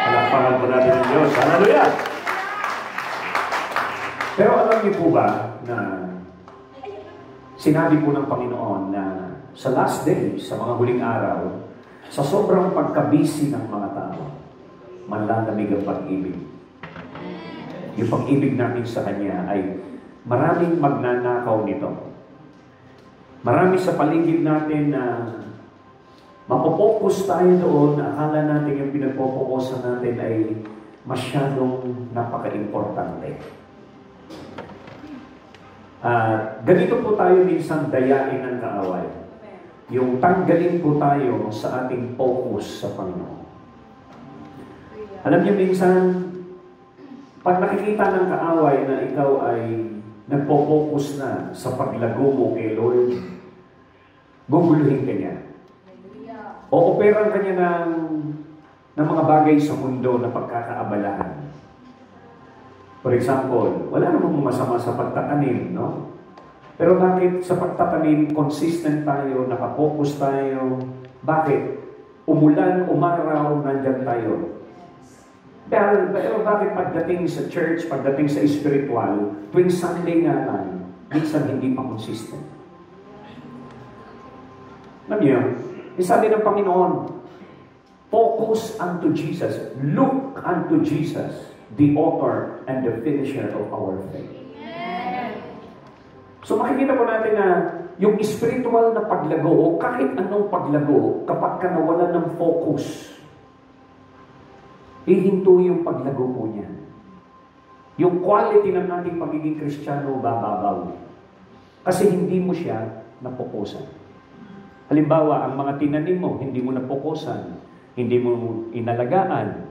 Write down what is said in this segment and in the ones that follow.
Palakpakan po natin ang Diyos. Hallelujah! Pero alam niyo po ba na sinabi po ng Panginoon na sa last day, sa mga huling araw, sa sobrang pagkabisi ng mga tao, manlalamig ang pag-ibig. Yung pag-ibig namin sa Kanya ay maraming magnanakaw nito. Marami sa paligid natin na mapopokus tayo doon na akala natin yung pinagpopokusan natin ay masyadong napaka-importante. Ganito po tayo minsan dayain ng kaaway. Yung tanggalin po tayo sa ating focus sa Panginoon. Alam niyo minsan, pag nakikita ng kaaway na ikaw ay nagpo-focus na sa paglago mo kay Lord, guguluhin ka niya. O operan ka niya ng mga bagay sa mundo na pagkakaabalahan. For example, wala namang masama sa pagtatanim, no? Pero bakit sa pagtatanim, consistent tayo, nakapokus tayo? Bakit? Umulan, umaraw, nandyan tayo. Pero bakit pagdating sa church, pagdating sa spiritual, tuwing Sunday nga lang, minsan hindi pa consistent? Alam niyo, sabi ng Panginoon, focus unto Jesus. Look unto Jesus, the author and the finisher of our faith. So makikita po natin na yung spiritual na paglago o kahit anong paglago, kapag ka nawala ng focus, hihinto yung paglago po niya. Yung quality ng ating pagiging Kristiyano bababaw. Kasi hindi mo siya napokusan. Halimbawa, ang mga tinanim mo, hindi mo napokusan, hindi mo inalagaan,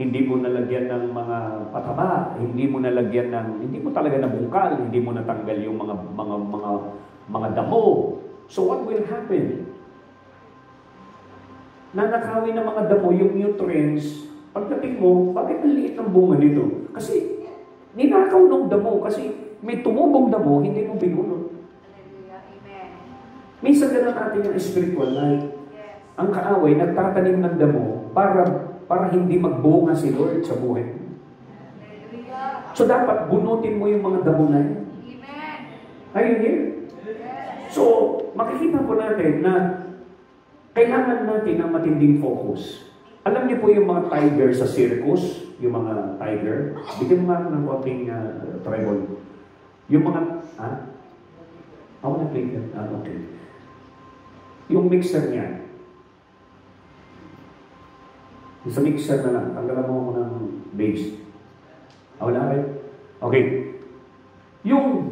hindi mo nalagyan ng mga pataba, hindi mo nalagyan ng, hindi mo talaga nabungkal, hindi mo natanggal yung mga damo. So what will happen? nanakawin ng mga damo yung nutrients. Pagdating mo, bakit ang liit ng bunga nito? Kasi ninakaw ng damo, kasi may tumubong damo, hindi mo binunod. Minsan ganun natin yung spiritual life. Ang kaaway, nagtatanim ng damo para hindi magbunga si Lord sa buhay. So dapat bunutin mo yung mga damo na yun. Are you here? So, makikita po natin na kailangan natin ng matinding focus. Alam niyo po yung mga tiger sa circus, yung mga tiger, bigyan mo nga ng konting tribal. Yung mga, ako na-play yan. Okay. Yung mixer niya. Sa mixer na lang, tanggalan mo ng bass. Wala rin? Okay. Yung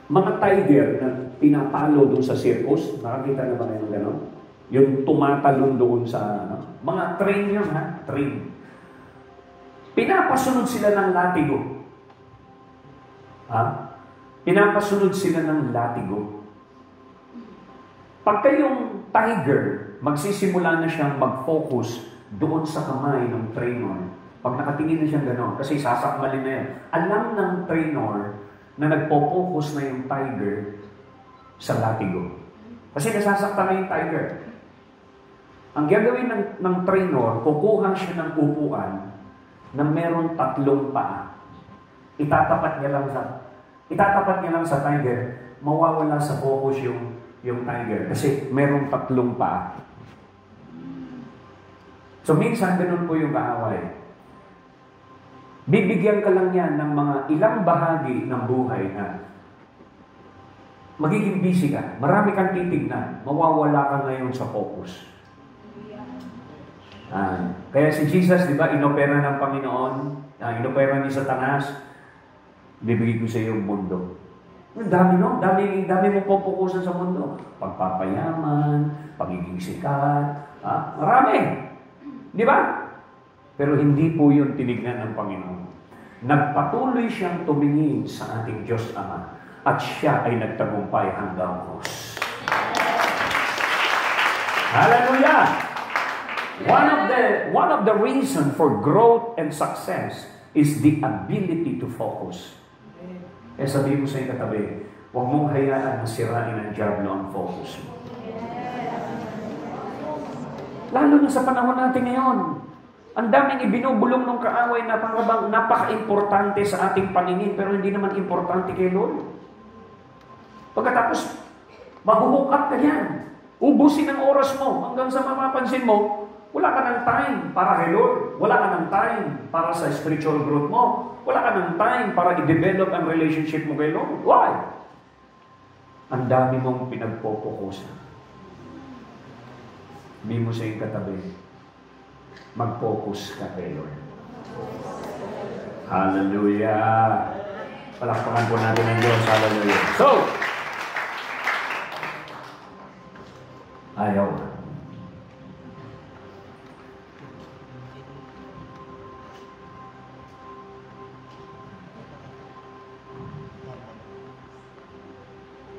mga tiger na pinapalo doon sa circus, nakakita na ba kayo ng gano'n? Yung tumatalon doon sa, mga train yun, train. Pinapasunod sila ng latigo. Pinapasunod sila ng latigo. Pagka yung tiger, magsisimula na siyang mag-focus doon sa kamay ng trainer. Pag nakatingin na siyang gano'n, kasi sasakmalin na yan. Alam ng trainer na nagpo-focus na yung tiger sa latigo. Kasi nasasaktan na yung tiger. Ang gagawin ng trainer, kukuha siya ng upuan na meron 3 paa. Itatapat niya lang sa tiger, mawawala sa focus yung tiger kasi meron 3 paa. So minsan ganun po yung kaaway. Bibigyan ka lang yan ng mga ilang bahagi ng buhay na magiging busy ka. Marami kang titignan. Mawawala ka ngayon sa focus. Kaya si Jesus, di ba, inopera ng Panginoon, inopera ni Satanas, bibigay ko sa iyo yung mundo. Ang dami, no? Dami mong pupukusan sa mundo. Pagpapayaman, pagiging sikat, marami. Di ba? Pero hindi po yun tinignan ng Panginoon. Nagpatuloy siyang tumingin sa ating Diyos Ama at siya ay nagtagumpay hanggang krus. Hallelujah! One of the reason for growth and success is the ability to focus. Sabihin mo sa iyong katabi, huwag mong hayaan na sirain ng diablo ang focus mo. Lalo na sa panahon natin ngayon. Ang daming ibinubulong ng kaaway na parang napaka-importante sa ating paningin pero hindi naman importante kay Lord. Pagkatapos, mahuhukat ka yan. Ubusin ang oras mo hanggang sa mapapansin mo, wala ka ng time para kay Lord. Wala ka ng time para sa spiritual growth mo. Wala ka ng time para i-develop ang relationship mo kay Lord. Why? Ang dami mong pinagpopokusan. Hindi mo sa iyong katabi, mag-focus ka kay Lord. Hallelujah! Palakpakan po natin ang Diyos. Hallelujah! So, ayaw.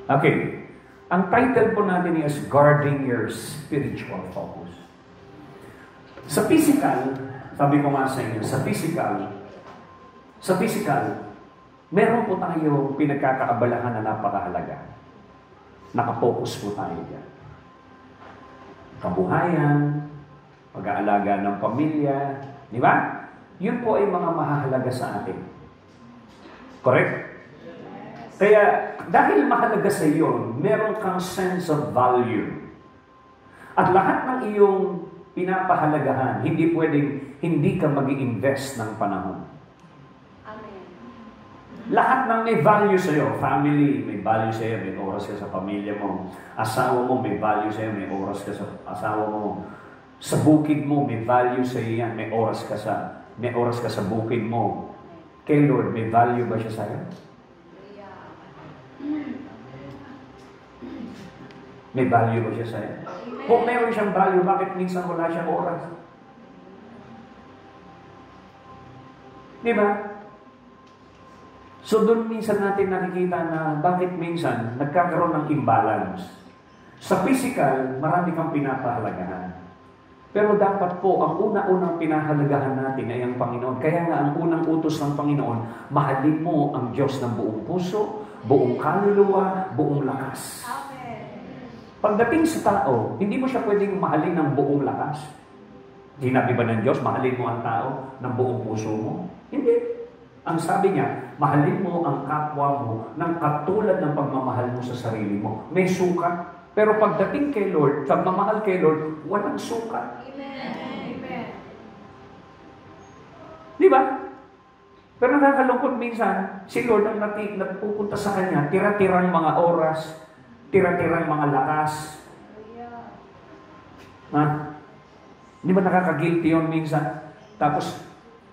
Okay. Ang title po natin is Guarding Your Spiritual Focus. Sa physical, sabi ko nga sa inyo, sa physical, meron po tayo pinagkakaabalahan na napakahalaga. Nakapokus po tayo dyan. Kabuhayan, pag-aalaga ng pamilya, di ba? Yun po ay mga mahahalaga sa atin. Correct? Kaya, dahil mahalaga sa iyo, meron kang sense of value. At lahat ng iyong pinapahalagahan, hindi pwedeng hindi ka mag-i-invest ng panahon. Amen. Lahat ng may value sa iyo, family, may value sa iyo, may oras ka sa pamilya mo. Asawa mo, may value sa iyo, may oras ka sa asawa mo. Sa bukid mo, may value sa iyo yan, may oras ka sa bukid mo. Kay Lord, may value ba siya sa iyo? May value ba siya sa'yo? Kung meron siyang value, bakit minsan wala siyang oras? Di ba? So doon minsan natin nakikita na bakit minsan nagkakaroon ng imbalance. Sa physical, marami kang pinapahalagahan. Pero dapat po, ang una-unang pinahalagahan natin ay ang Panginoon. Kaya nga, ang unang utos ng Panginoon, mahalin mo ang Diyos ng buong puso, buong kaluluwa, buong lakas. Pagdating sa tao, hindi mo siya pwedeng mahalin ng buong lakas. Sinabi ba ng Diyos, mahalin mo ang tao ng buong puso mo? Hindi. Ang sabi niya, mahalin mo ang kapwa mo ng katulad ng pagmamahal mo sa sarili mo. May sukat. Pero pagdating kay Lord, pagmamahal kay Lord, walang sukat. Amen. Di ba? Pero nakakalungkot minsan, si Lord ang nagpupunta sa Kanya, tira-tirang mga oras, tira-tirang mga lakas. Ha? Hindi ba nakaka-guilty yun minsan? Tapos,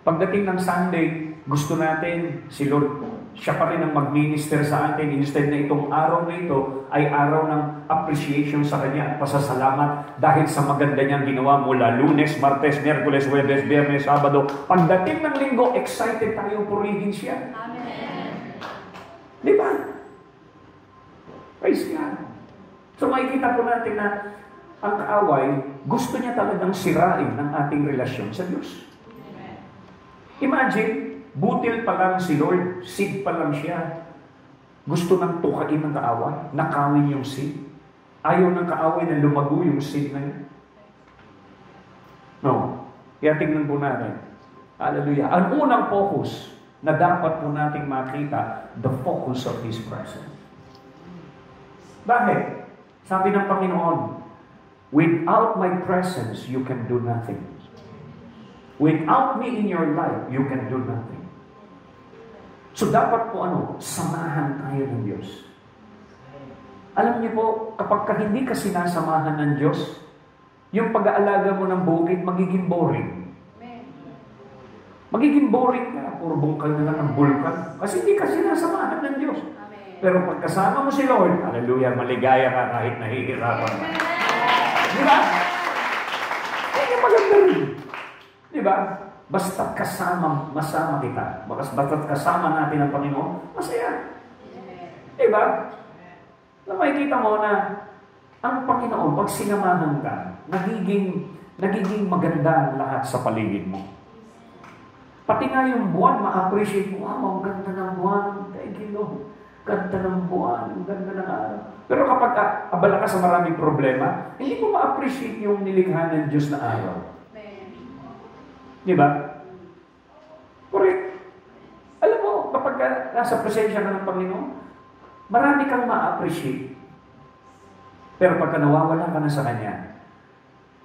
pagdating ng Sunday, gusto natin si Lord, siya pa rin ang mag-minister sa atin. Instead na itong araw na ito ay araw ng appreciation sa Kanya at pasasalamat dahil sa maganda niyang ginawa mula Lunes, Martes, Miyerkules, Huwebes, Biyernes, Sabado. Pagdating ng Linggo, excited tayo purihin siya. Amen. Di ba? Praise God. So makikita po natin na ang kaaway, gusto niya talagang sirain ang ating relasyon sa Diyos. Amen. Imagine, butil pa lang si Lord, seed pa lang siya. Gusto nang tukain ng kaaway, nakawin yung seed. Ayaw ng kaaway na lumago yung seed na yun. No. Kaya tingnan po natin. Hallelujah. Ang unang focus na dapat po nating makita, the focus of His presence. Bakit? Sabi ng Panginoon, without my presence, you can do nothing. Without me in your life, you can do nothing. So dapat po samahan tayo ng Diyos. Alam niyo po, kapag hindi ka sinasamahan ng Diyos, yung pag-aalaga mo ng bukid, magiging boring. Magiging boring ka. Puro bungkal na lang ng bulkan. Kasi hindi ka sinasamahan ng Diyos. Pero pagkasama mo si Lord, hallelujah, maligaya ka kahit nahihirapan ka. Di ba? Hindi maganda rin. Di ba? Basta't masama kita. Basta't kasama natin ang Panginoon, masaya. Diba? Na makikita mo na ang Panginoon, pag sinamahan ka, nagiging maganda ang lahat sa paligid mo. Pati nga yung buwan, ma-appreciate mo, wow, ang ganda ng buwan. Thank you, Lord. Ganda ng buwan, ang ganda ng araw. Pero kapag abala ka sa maraming problema, hindi mo ma-appreciate yung nilikha ng Diyos na araw. Di ba? Correct. Alam mo, kapag nasa presensya ka ng Panginoon, marami kang ma-appreciate. Pero pagka nawawala ka na sa Kanya,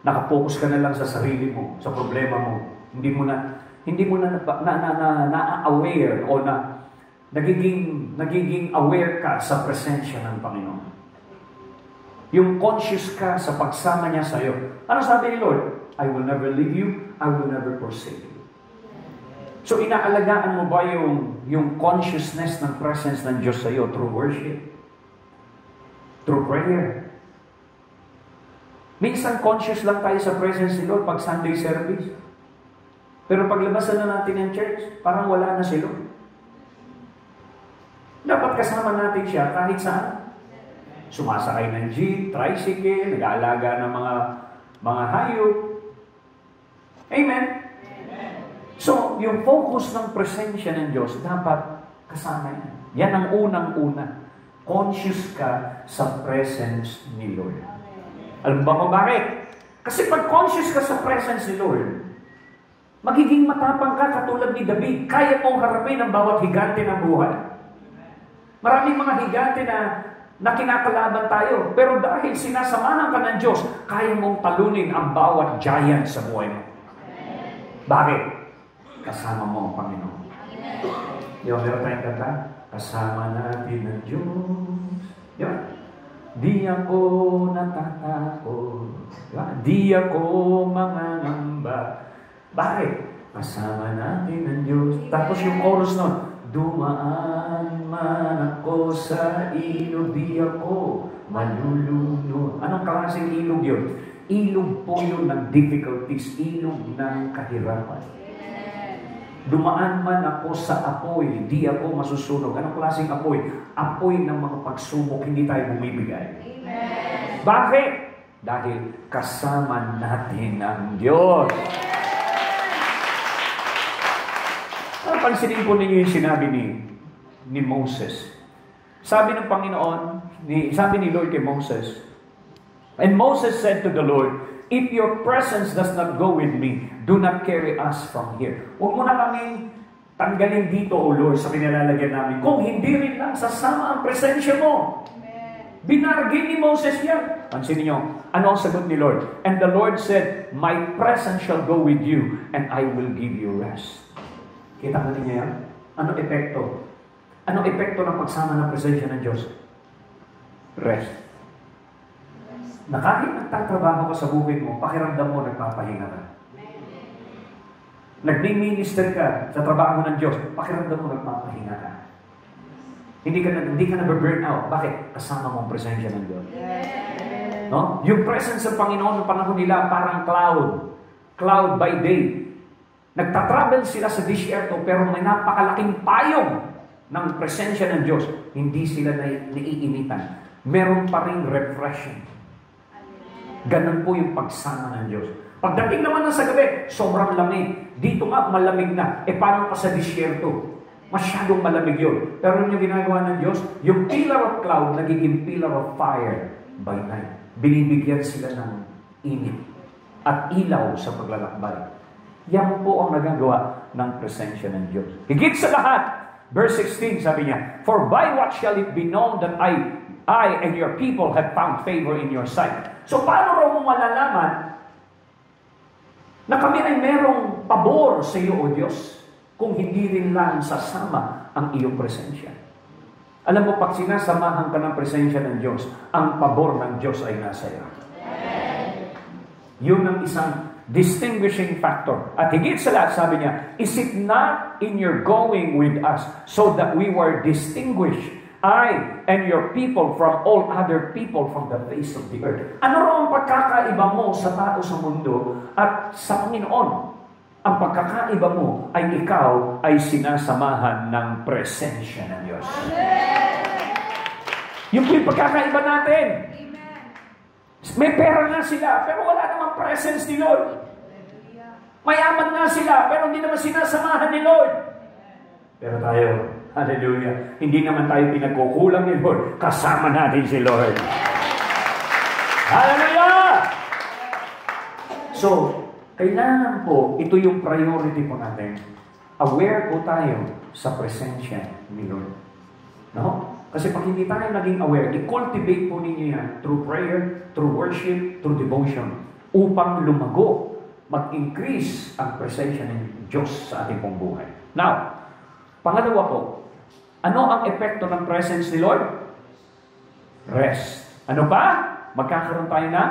nakapokus ka na lang sa sarili mo, sa problema mo, hindi mo na na-aware o nagiging aware ka sa presensya ng Panginoon. Yung conscious ka sa pagsama niya sa iyo. Ano sabi ni Lord? I will never leave you, I will never forsake you. So inaalagaan mo ba yung consciousness ng presence ng Diyos sa iyo through worship? Through prayer? Minsan conscious lang tayo sa presence ni Lord pag Sunday service. Pero paglabasan na natin ng church, parang wala na si Lord. Dapat kasama natin siya kahit saan. Sumasakay ng jeep, tricycle, nag-aalaga ng mga hayop. Amen? So, yung focus ng presensya ng Diyos, dapat kasama yan. Yan ang unang-una. Conscious ka sa presence ni Lord. Alam ba kung bakit? Kasi pag conscious ka sa presence ni Lord, magiging matapang ka katulad ni David. Kaya mong harapin ang bawat higante ng buhay. Maraming mga higante na kinakalaban tayo. Pero dahil sinasamahan ka ng Diyos, kaya mong talunin ang bawat giant sa buhay mo. Bakit? Kasama mo ang Panginoon. Di ba meron tayong kanta? Kasama natin ang Diyos. Di ba? Di ako natatakot. Di ba? Di ako mangangamba. Bakit? Kasama natin ang Diyos. Tapos yung chorus nun, dumaan man ako sa ilog, di ako malulunod. Anong klaseng ilog yun? Ilog po yun ng difficulties, ilog ng kahirapan. Dumaan man ako sa apoy, di ako masusunog. Anong klaseng apoy? Apoy ng mga pagsubok, hindi tayo bumibigay. Amen. Bakit? Dahil kasama natin ang Diyos. Pansinin po ninyo yung sinabi ni Moses. Sabi ng Panginoon, sabi ni Lord kay Moses, and Moses said to the Lord, if your presence does not go with me, do not carry us from here. Huwag mo na kaming tanggalin dito, O Lord, sa pinalalagyan namin. Kung hindi rin lang sasama ang presensya mo. Binargin ni Moses yan. Pansinin nyo, ano ang sagot ni Lord? And the Lord said, my presence shall go with you, and I will give you rest. Kita ka ninyo yan? Ano epekto? Ano epekto ng pagsama ng presensya ng Diyos? Rest. Na kahit nagtatrabaho ka sa buhay mo, pakiramdam mo, nagpapahinga ka. Nagmi-minister ka sa trabaho ng Diyos, pakiramdam mo, nagpapahinga ka. Hindi ka na-burn out. Bakit? Kasama mo ang presensya ng Diyos. No? Yung presence ng Panginoon ng panahon nila parang cloud. Cloud by day. Nagtatravel sila sa disyerto pero may napakalaking payong ng presensya ng Diyos. Hindi sila naiinitan. Meron pa rin refreshing. Ganun po yung pagsama ng Diyos. Pagdating naman sa gabi, sobrang lamig. Dito nga, malamig na. E paano pa sa disyerto? Masyadong malamig yun. Pero yung ginagawa ng Diyos, yung pillar of cloud, nagiging pillar of fire by night. Binibigyan sila ng init at ilaw sa paglalakbay. Yan po ang nagagawa ng presensya ng Diyos. Higit sa lahat, verse 16, sabi niya, for by what shall it be known that I and your people have found favor in your sight? So paano raw mo malalaman na kami ay merong pabor sa iyo, O Diyos, kung hindi rin lang sasama ang iyong presensya? Alam mo, pag sinasamahan ka ng presensya ng Diyos, ang pabor ng Diyos ay nasa iyo. Yun ang isang distinguishing factor. At higit sa lahat, sabi niya, is it not in your going with us so that we were distinguished, I and your people from all other people from the face of the earth? Ano raw ang pagkakaiba mo sa tao sa mundo at sa Panginoon? Ang pagkakaiba mo ay ikaw ay sinasamahan ng presensya ng Diyos. Yung pagkakaiba natin. May pera nga sila, pero wala namang presence ni Lord. Mayaman nga sila, pero hindi naman sinasamahan ni Lord. Pero tayo, hallelujah, hindi naman tayo pinagkukulang ni Lord. Kasama natin si Lord. Hallelujah! So, kailangan po, ito yung priority po natin. Aware po tayo sa presensya ni Lord. No? Kasi pag hindi tayo naging aware, i-cultivate po ninyo yan through prayer, through worship, through devotion, upang lumago, mag-increase ang presensya ng Diyos sa ating pong buhay. Now, pangalawa po, ano ang epekto ng presence ni Lord? Rest. Ano pa? Magkakaroon tayo ng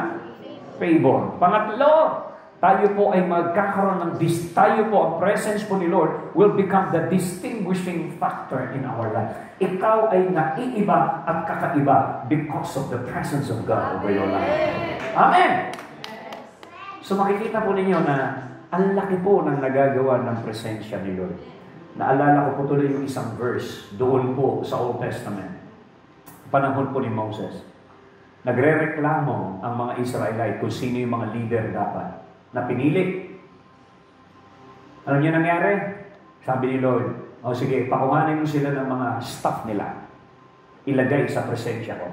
favor. Pangatlo, tayo po ay magkakaroon ng tayo po, ang presence po ni Lord will become the distinguishing factor in our life. Ikaw ay naiiba at kakaiba because of the presence of God over your life. Amen! So makikita po ninyo na ang laki po ng nagagawa ng presensya ni Lord. Naalala ko po tuloy yung isang verse doon po sa Old Testament. Panahon po ni Moses. Nagre-reklamo ang mga Israelite kung sino yung mga leader dapat na pinili. Alam niyo nangyari? Sabi ni Lord, o sige, pakuhanin mo sila ng mga staff nila. Ilagay sa presensya ko.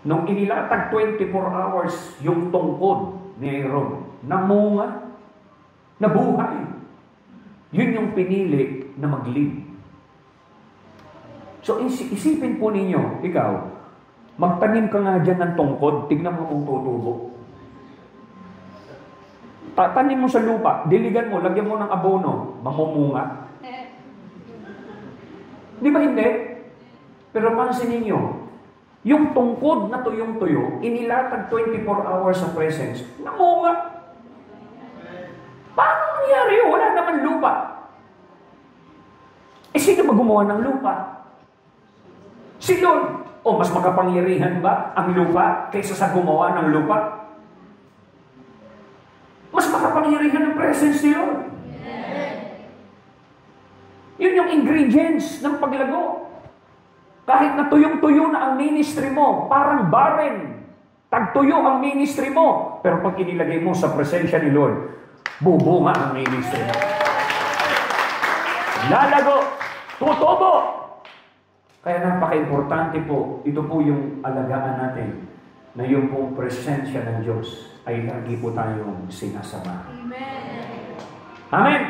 Nung inilatag 24 hours yung tungkod ni Aaron, namunga, nabuhay. Yun yung pinili na mag-lead. So isipin po ninyo, ikaw, magtanim ka nga dyan ng tungkod, tignan mo kung tutubo. Tanim mo sa lupa, diligan mo, lagyan mo ng abono, mamumunga. Di ba hindi? Pero pansin ninyo, yung tungkod na tuyong-tuyo, inilatag 24 hours sa presence, namunga. Paano nangyari yun? Wala naman lupa. Eh, sino ba gumawa ng lupa? Si Lord. O, mas makapangyarihan ba ang lupa kaysa sa gumawa ng lupa? Mas makapangyarihan ang presence ni Lord. Yun yung ingredients ng paglago. Kahit na tuyong-tuyo na ang ministry mo, parang barren, Tagtuyo ang ministry mo. Pero pag inilagay mo sa presensya ni Lord, bubunga ang ministry mo. Lalago, tutubo. Kaya napaka-importante po, ito po yung alagaan natin, na yung pong presensya ng Diyos ay lagi po tayong sinasama. Amen. Amen.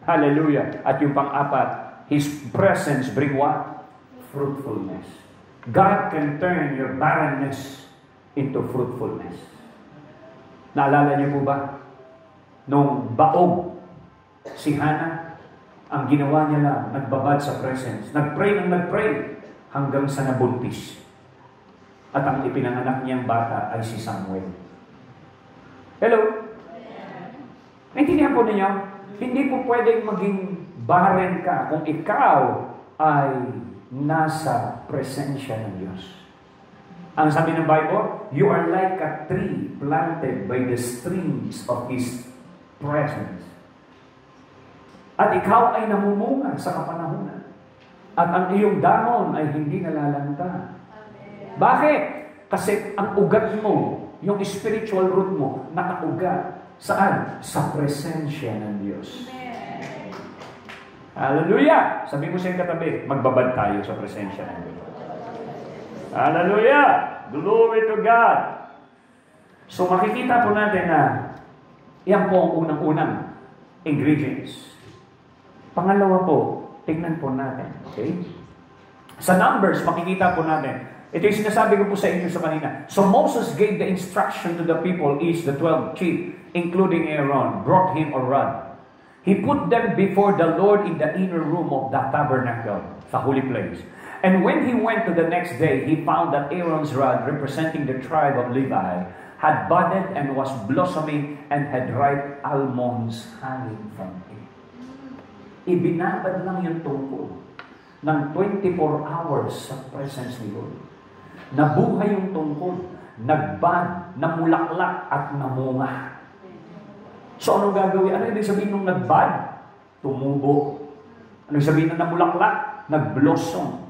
Hallelujah. At yung pang-apat, His presence bring what? Fruitfulness. God can turn your barrenness into fruitfulness. Naalala niyo po ba? Nung baog si Hannah, ang ginawa niya lang, nagbabad sa presence. Nagpray ng nagpray hanggang sa nabuntis. At ang ipinanganak niyang bata ay si Samuel. Hello? Naintindihan po ninyo? Hindi po pwedeng maging barren ka kung ikaw ay nasa presensya ng Diyos. Ang sabi ng Bible, you are like a tree planted by the streams of His presence. At ikaw ay namumunga sa kapanahunan. At ang iyong dahon ay hindi nalalanta. Amen. Bakit? Kasi ang ugat mo, yung spiritual root mo, nakaugat. Saan? Sa presensya ng Diyos. Amen. Hallelujah! Sabi mo sa iyong katabi, magbabad tayo sa presensya ng Diyos. Hallelujah! Glory to God! So makikita po natin na yan po ang unang-unang ingredients. Pangalawa po, tignan po natin. Okay? Sa Numbers, makikita po natin. Ito yung sinasabi ko po sa inyo sa kanina. So Moses gave the instruction to the people, is the 12 chief, including Aaron, brought him a rod. He put them before the Lord in the inner room of the tabernacle, sa holy place. And when he went to the next day, he found that Aaron's rod, representing the tribe of Levi, had budded and was blossoming and had ripe almonds hanging from it. Ibinabad lang yung tungkol ng 24 hours sa presence ni Lord. Nabuhay yung tungkol, nagbad, namulaklak at namunga. So anong gagawin? Ano ibig sabihin nung nagbad? Tumubo. Ano ibig sabihin ng namulaklak? Nagblossom.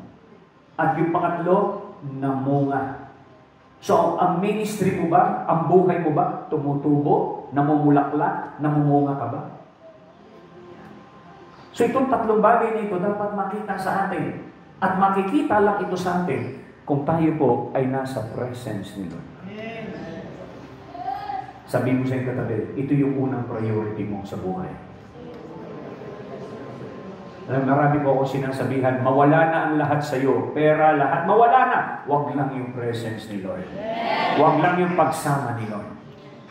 At yung pangatlo, namunga. So ang ministry mo ba, ang buhay mo ba, tumutubo, namumulaklak, namumunga ka ba? So itong tatlong bagay na ito dapat makita sa atin. At makikita lang ito sa atin kung tayo po ay nasa presence ni Lord. Sabi mo sa iyong katabi, ito yung unang priority mo sa buhay. Marami po ako sinasabihan, mawala na ang lahat sa iyo, pera, lahat, mawala na. Huwag lang yung presence ni Lord. Huwag lang yung pagsama ni Lord.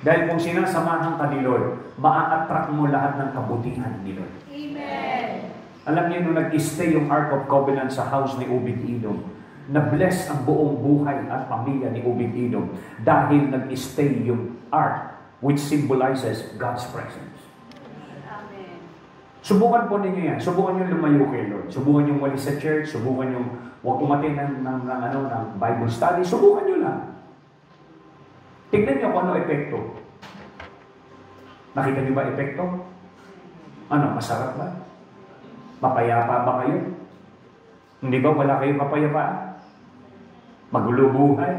Dahil kung sinasamahan ka ni Lord, maa-attract mo lahat ng kabutihan ni Lord. Amen. Alam niyo, nung nag-stay yung Ark of Covenant sa house ni Obed-Edom, na-bless ang buong buhay at pamilya ni Obed-Edom dahil nag-stay yung Ark, which symbolizes God's presence. Amen. Subukan po ninyo yan. Subukan nyo lumayo kay Lord. Subukan nyo wali sa church. Subukan nyo huwag umatin ng Bible study. Subukan nyo lang. Tignan nyo kung ano epekto. Nakita nyo ba epekto? Ano, masarap ba? Mapayapa ba kayo? Hindi ba wala kayong mapayapaan? Magulo buhay.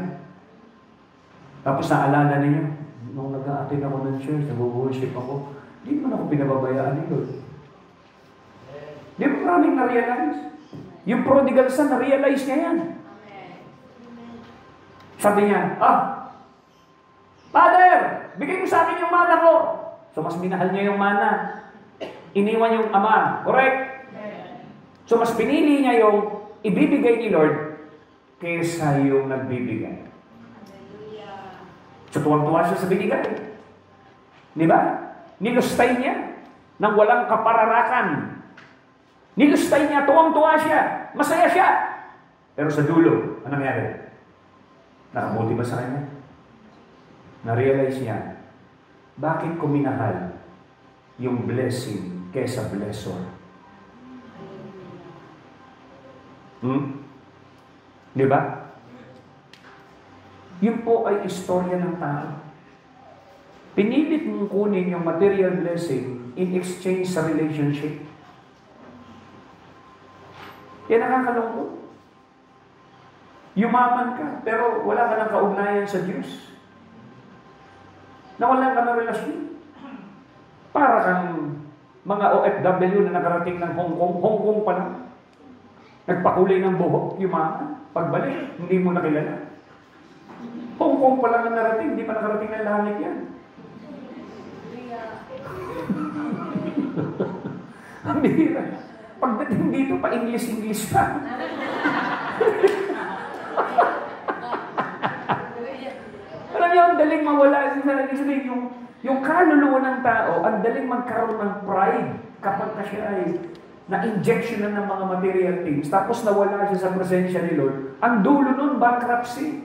Tapos naalala ninyo, nung nag-a-attend ako ng church, nag-worship ako, di mo na ako pinababayaan ni Lord. Di ba maraming na-realize? Yung prodigal son, na-realize niya yan. Sabi niya, Father, bigay mo sa akin yung mana ko. So mas minahal niya yung mana. Iniwan yung ama. Correct? So mas pinili niya yung ibibigay ni Lord kaysa yung nagbibigay. So tuwang-tuwa siya sa binigay. Di ba? Nilustay niya nang walang kapararakan. Nilustay niya, tuwang-tuwa siya. Masaya siya. Pero sa dulo, anong nangyari? Nakabuti ba sa kanya? Na-realize niya, bakit ko minahal yung blessing kaysa blessor? Di ba? Yun po ay istorya ng tao. Pinilit mong kunin yung material blessing in exchange sa relationship. Yan nakakalungkot. Yumaman ka, pero wala ka ng kaugnayan sa Diyos. Nawalan ka ng relasyon. Para kang mga OFW na nakarating ng Hong Kong. Hong Kong pa lang. Nagpakulay ng buhok, yumaman. Pagbalik, hindi mo nakilala. Hong Kong pa lang na narating, hindi pa nakarating ng langit yan. Ang bihira. Pagdating dito, pa-English ka. Alam niyo, ang daling mawala. Yung kaluluwa ng tao, ang daling magkaroon ng pride kapag na siya ay na-injection na ng mga material things, tapos nawala siya sa presensya ni Lord. Ang dulo nun, bankruptcy.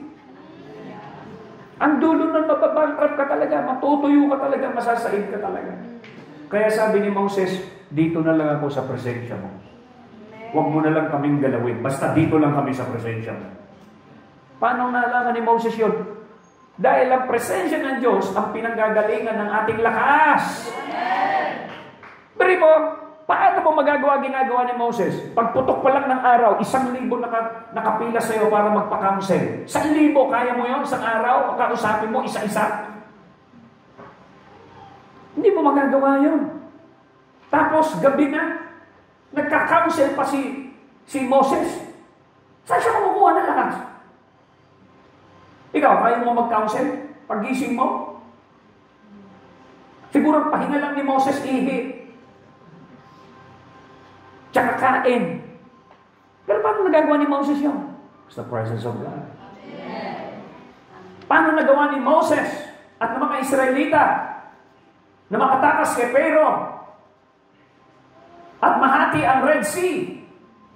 Ang dulo nun, mababankrupt ka talaga, matutuyo ka talaga, masasaid ka talaga. Kaya sabi ni Moses, dito na lang ako sa presensya mo. Huwag mo na lang kaming galawin. Basta dito lang kami sa presensya mo. Paano nalaman ni Moses yun? Dahil ang presensya ng Diyos ang pinanggagalingan ng ating lakas. Pero mo, paano mo ginagawa ni Moses? Pagputok pa lang ng araw, 1,000 nakapila sa iyo para magpa-counsel. 1,000, kaya mo yun? Isang araw, kausapin mo isa-isa? Hindi mo magagawa yun. Tapos, gabi na, nagka-counsel pa si Moses. Saan siya kumukuha ng lakas? Ikaw, kaya mo mag-counsel? Pag-gising mo? Siguro pahinga lang ni Moses, ihi. Tsaka kain. Pero paano nagagawa ni Moses yun? It's the presence of God. Paano nagawa ni Moses at ng mga Israelita na makatakas kay Pharaoh at mahati ang Red Sea?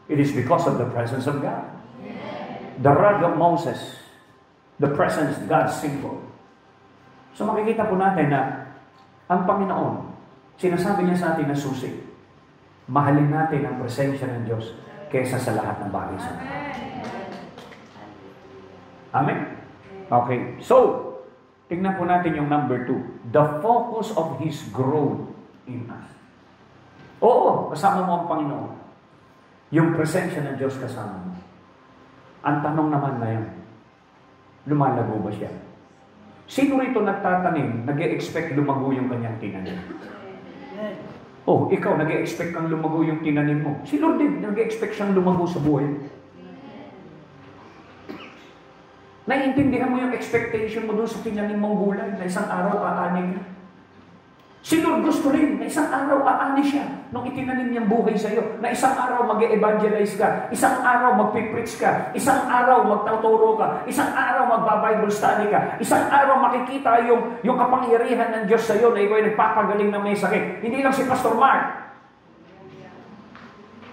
It is because of the presence of God. The rod of Moses, the presence, God's symbol. So makikita po natin na ang Panginoon, sinasabi niya sa atin na susi. Mahalin natin ang presensya ng Diyos kaysa sa lahat ng bagay sa atin. Amen? Okay. So, tingnan po natin yung number 2. The focus of His growth in us. Oo, kasama mo ang Panginoon. Yung presensya ng Diyos kasama mo. Ang tanong naman na yan, lumalago ba siya? Sino rito nagtatanim, nag-e-expect lumago yung kanyang tinanim? Oh, ikaw, nag-e-expect kang lumago yung tinanim mo. Si Lord din, nag-e-expect siyang lumago sa buhay. Naiintindihan mo yung expectation mo doon sa tinanim mong gulay na isang araw aanin ka. Si Lord gusto rin na isang araw aani siya nung itinanim niyang buhay sa iyo. Na isang araw mag-e-evangelize ka, isang araw mag-preach ka, isang araw magtuturo ka, isang araw magba-Bible study ka, isang araw makikita yung kapangyarihan ng Diyos sa iyo na ikaw ay nagpapagaling na may sakit. Hindi lang si Pastor Mark.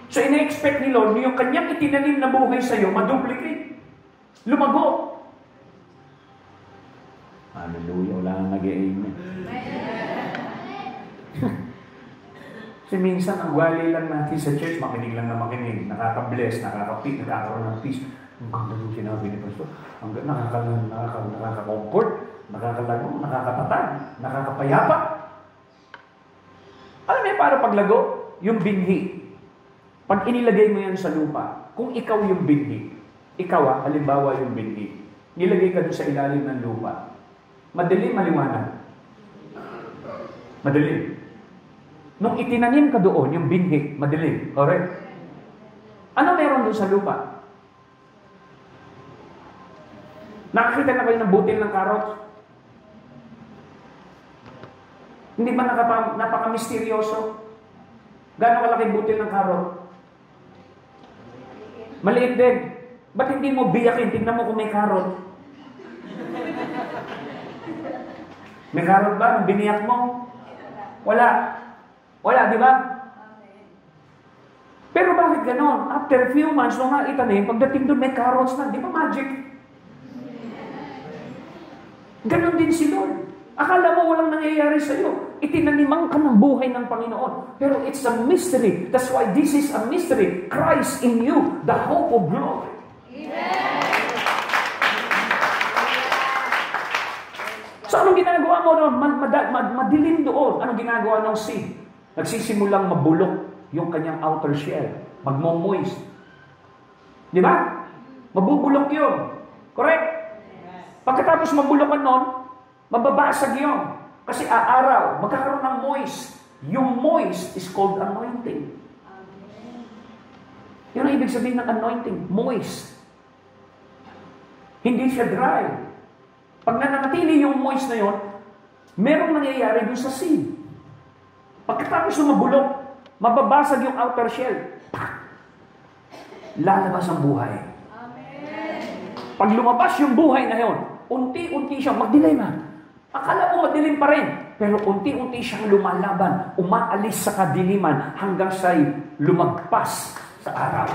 So ina-expect ni Lord yung kanyang itinanim na buhay sa iyo, maduplicate. Lumago. Hallelujah. Wala nang nag-e-amen. Kasi minsan, ang wali lang natin sa church, makinig lang na makinig, nakaka-bless, nakaka-peace, nakakaroon ng peace. Ang ganda yung sinabi ni Pastor. Ang nakaka-comfort, nakakalago, nakakatatag, nakakapayapa. Alam mo para paglago, yung binhi. Pag inilagay mo yan sa lupa, kung ikaw yung binhi, ikaw halimbawa yung binhi, nilagay ka doon sa ilalim ng lupa, madilim, maliwanag. Madilim. Nung itinanim ka doon, yung binhi, madilim. Correct? Ano meron doon sa lupa? Nakakita na kayo ng butil ng karot? Hindi ba napaka-misteryoso? Gano'ng kalaki butil ng karot? Maliit din. Ba't hindi mo biyakin? Tingnan mo kung may karot. May karot ba? Nung biniyak mo? Wala. Wala, di ba? Pero bakit ganon? After a few months, nung itanim, pagdating doon may carrots na. Di ba magic? Ganon din si Lord. Akala mo walang nangyayari sa iyo. Itinaniman ka ng buhay ng Panginoon. Pero it's a mystery. That's why this is a mystery. Christ in you, the hope of glory. So anong ginagawa mo doon? Madilim doon. Anong ginagawa ng seed? Nagsisimulang mabulok yung kanyang outer shell. Magmo-moist. Di ba? Mabubulok yun. Correct? Pagkatapos mabulukan nun, mababasag yun. Kasi aaraw, magkakaroon ng moist. Yung moist is called anointing. Yun ang ibig sabihin ng anointing. Moist. Hindi siya dry. Pag nananatili yung moist na yun, merong nangyayari dun sa seed. Pagkatapos mabulok, mababasag yung outer shell. Lalabas ang buhay. Pag lumabas yung buhay na yun, unti-unti siyang magdilim. Akala mo madilim pa rin, pero unti-unti siyang lumalaban, umaalis sa kadiliman hanggang siya'y lumagpas sa araw.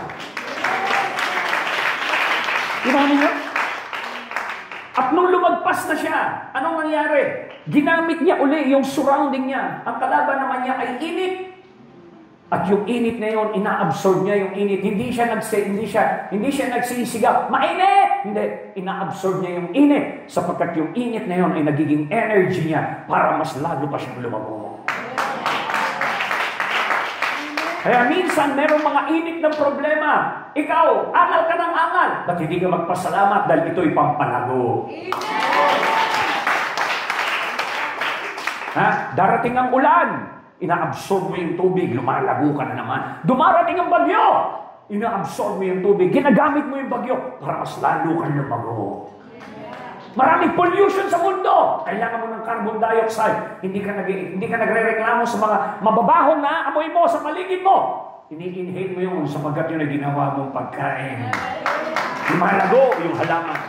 Diba niyo? At nung lumagpas na siya, anong nangyari? Ginamit niya uli yung surrounding niya. Ang kalaban naman niya ay init. At yung init na yun, ina-absorb niya yung init. Hindi siya nagsisigaw, mainit! Hindi, ina-absorb niya yung init. Sapagkat yung init na yun ay nagiging energy niya para mas lalo pa siyang lumago. Kaya minsan, merong mga init ng problema. Ikaw, angal ka ng angal. Ba't hindi ka magpasalamat dahil ito'y pampalago? Darating ang ulan. Ina-absorb mo yung tubig, lumalago ka na naman. Dumarating ang bagyo, ina-absorb mo yung tubig, ginagamit mo yung bagyo para mas lalo kang lumago. Maraming pollution sa mundo. Kailangan mo ng carbon dioxide. Hindi ka nagre-reklamo sa mga mababahong na amoy mo sa paligid mo. Ini-inhale mo yun sapagkat yun ay ginawa mong pagkain. Lumalago yung halaman.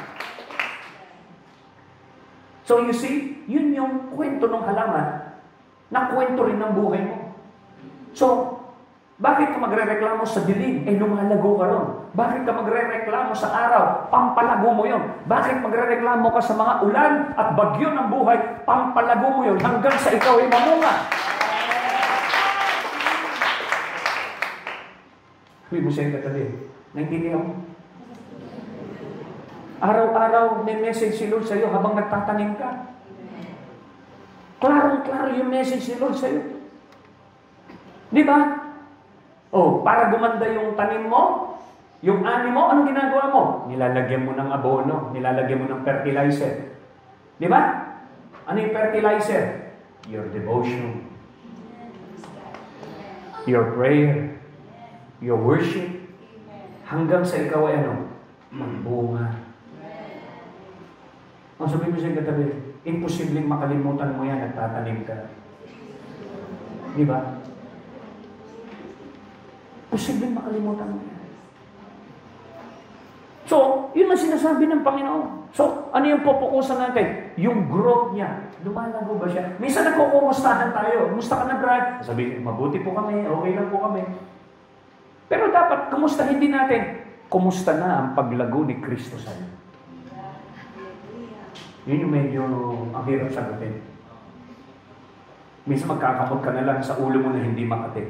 So you see, yun yung kwento ng halaman na kwento rin ng buhay mo. So, bakit ka magre-reklamo sa dilim? Lumalago ka ron. Bakit ka magre-reklamo sa araw? Pampalago mo yun. Bakit magre-reklamo ka sa mga ulan at bagyo ng buhay? Pampalago mo yun hanggang sa ikaw ay mamunga. Sabi mo sa'yo katabi, naintindihan mo? Araw-araw may message si Lord sa'yo habang nagtatanim ka. Klarong-klaro yung message ni Lord sa'yo. Di ba? Para gumanda yung tanim mo, yung ani mo, anong ginagawa mo? Nilalagyan mo ng abono, nilalagyan mo ng fertilizer. Di ba? Ano yung fertilizer? Your devotion. Your prayer. Your worship. Hanggang sa ikaw ay magbunga. Ang sabihin mo sa'yo katabi, imposibleng makalimutan mo yan, nagtatanim ka. Di ba? Posibleng makalimutan mo yan. So, yun ang sinasabi ng Panginoon. So, ano yung pupukusan natin? Yung growth niya. Lumalago ba siya? Minsan nagkukumustahan tayo. Kumusta ka na, Brad? Sabi, mabuti po kami, okay lang po kami. Pero dapat, kumustahin din natin. Kumusta na ang paglago ni Kristo sa iyo? Yun yung medyo ang hirap sagutin. Minsan magkakamot ka na lang sa ulo mo na hindi makati.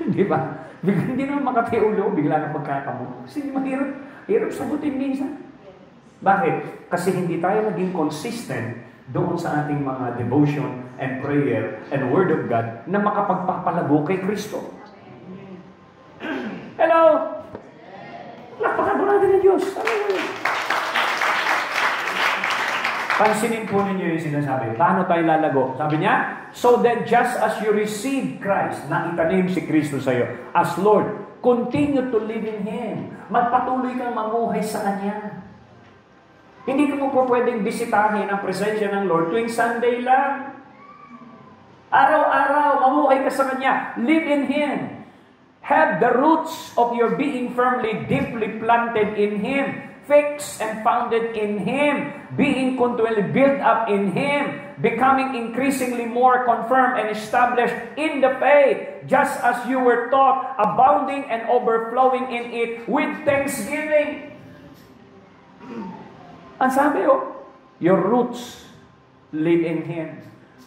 Di ba? Hindi naman makati ulo, bigla na magkakamot. Kasi mahirap. Hirap sagutin minsan. Bakit? Kasi hindi tayo naging consistent doon sa ating mga devotion and prayer and Word of God na makapagpapalago kay Kristo. Hello? Napakabo natin ng Diyos. Pansinin po ninyo yung sinasabi. Paano tayo lalago? Sabi niya, so then just as you receive Christ, na itanim si Kristo sa iyo as Lord, continue to live in Him. Magpatuloy kang mamuhay sa Kanya. Hindi ka po pwedeng bisitahin ang presensya ng Lord tuwing Sunday lang. Araw-araw, mamuhay ka sa Kanya. Live in Him. Have the roots of your being firmly, deeply planted in Him. Fixed and founded in Him, being continually built up in Him, becoming increasingly more confirmed and established in the faith, just as you were taught, abounding and overflowing in it with thanksgiving. Ang sabi your roots live in Him,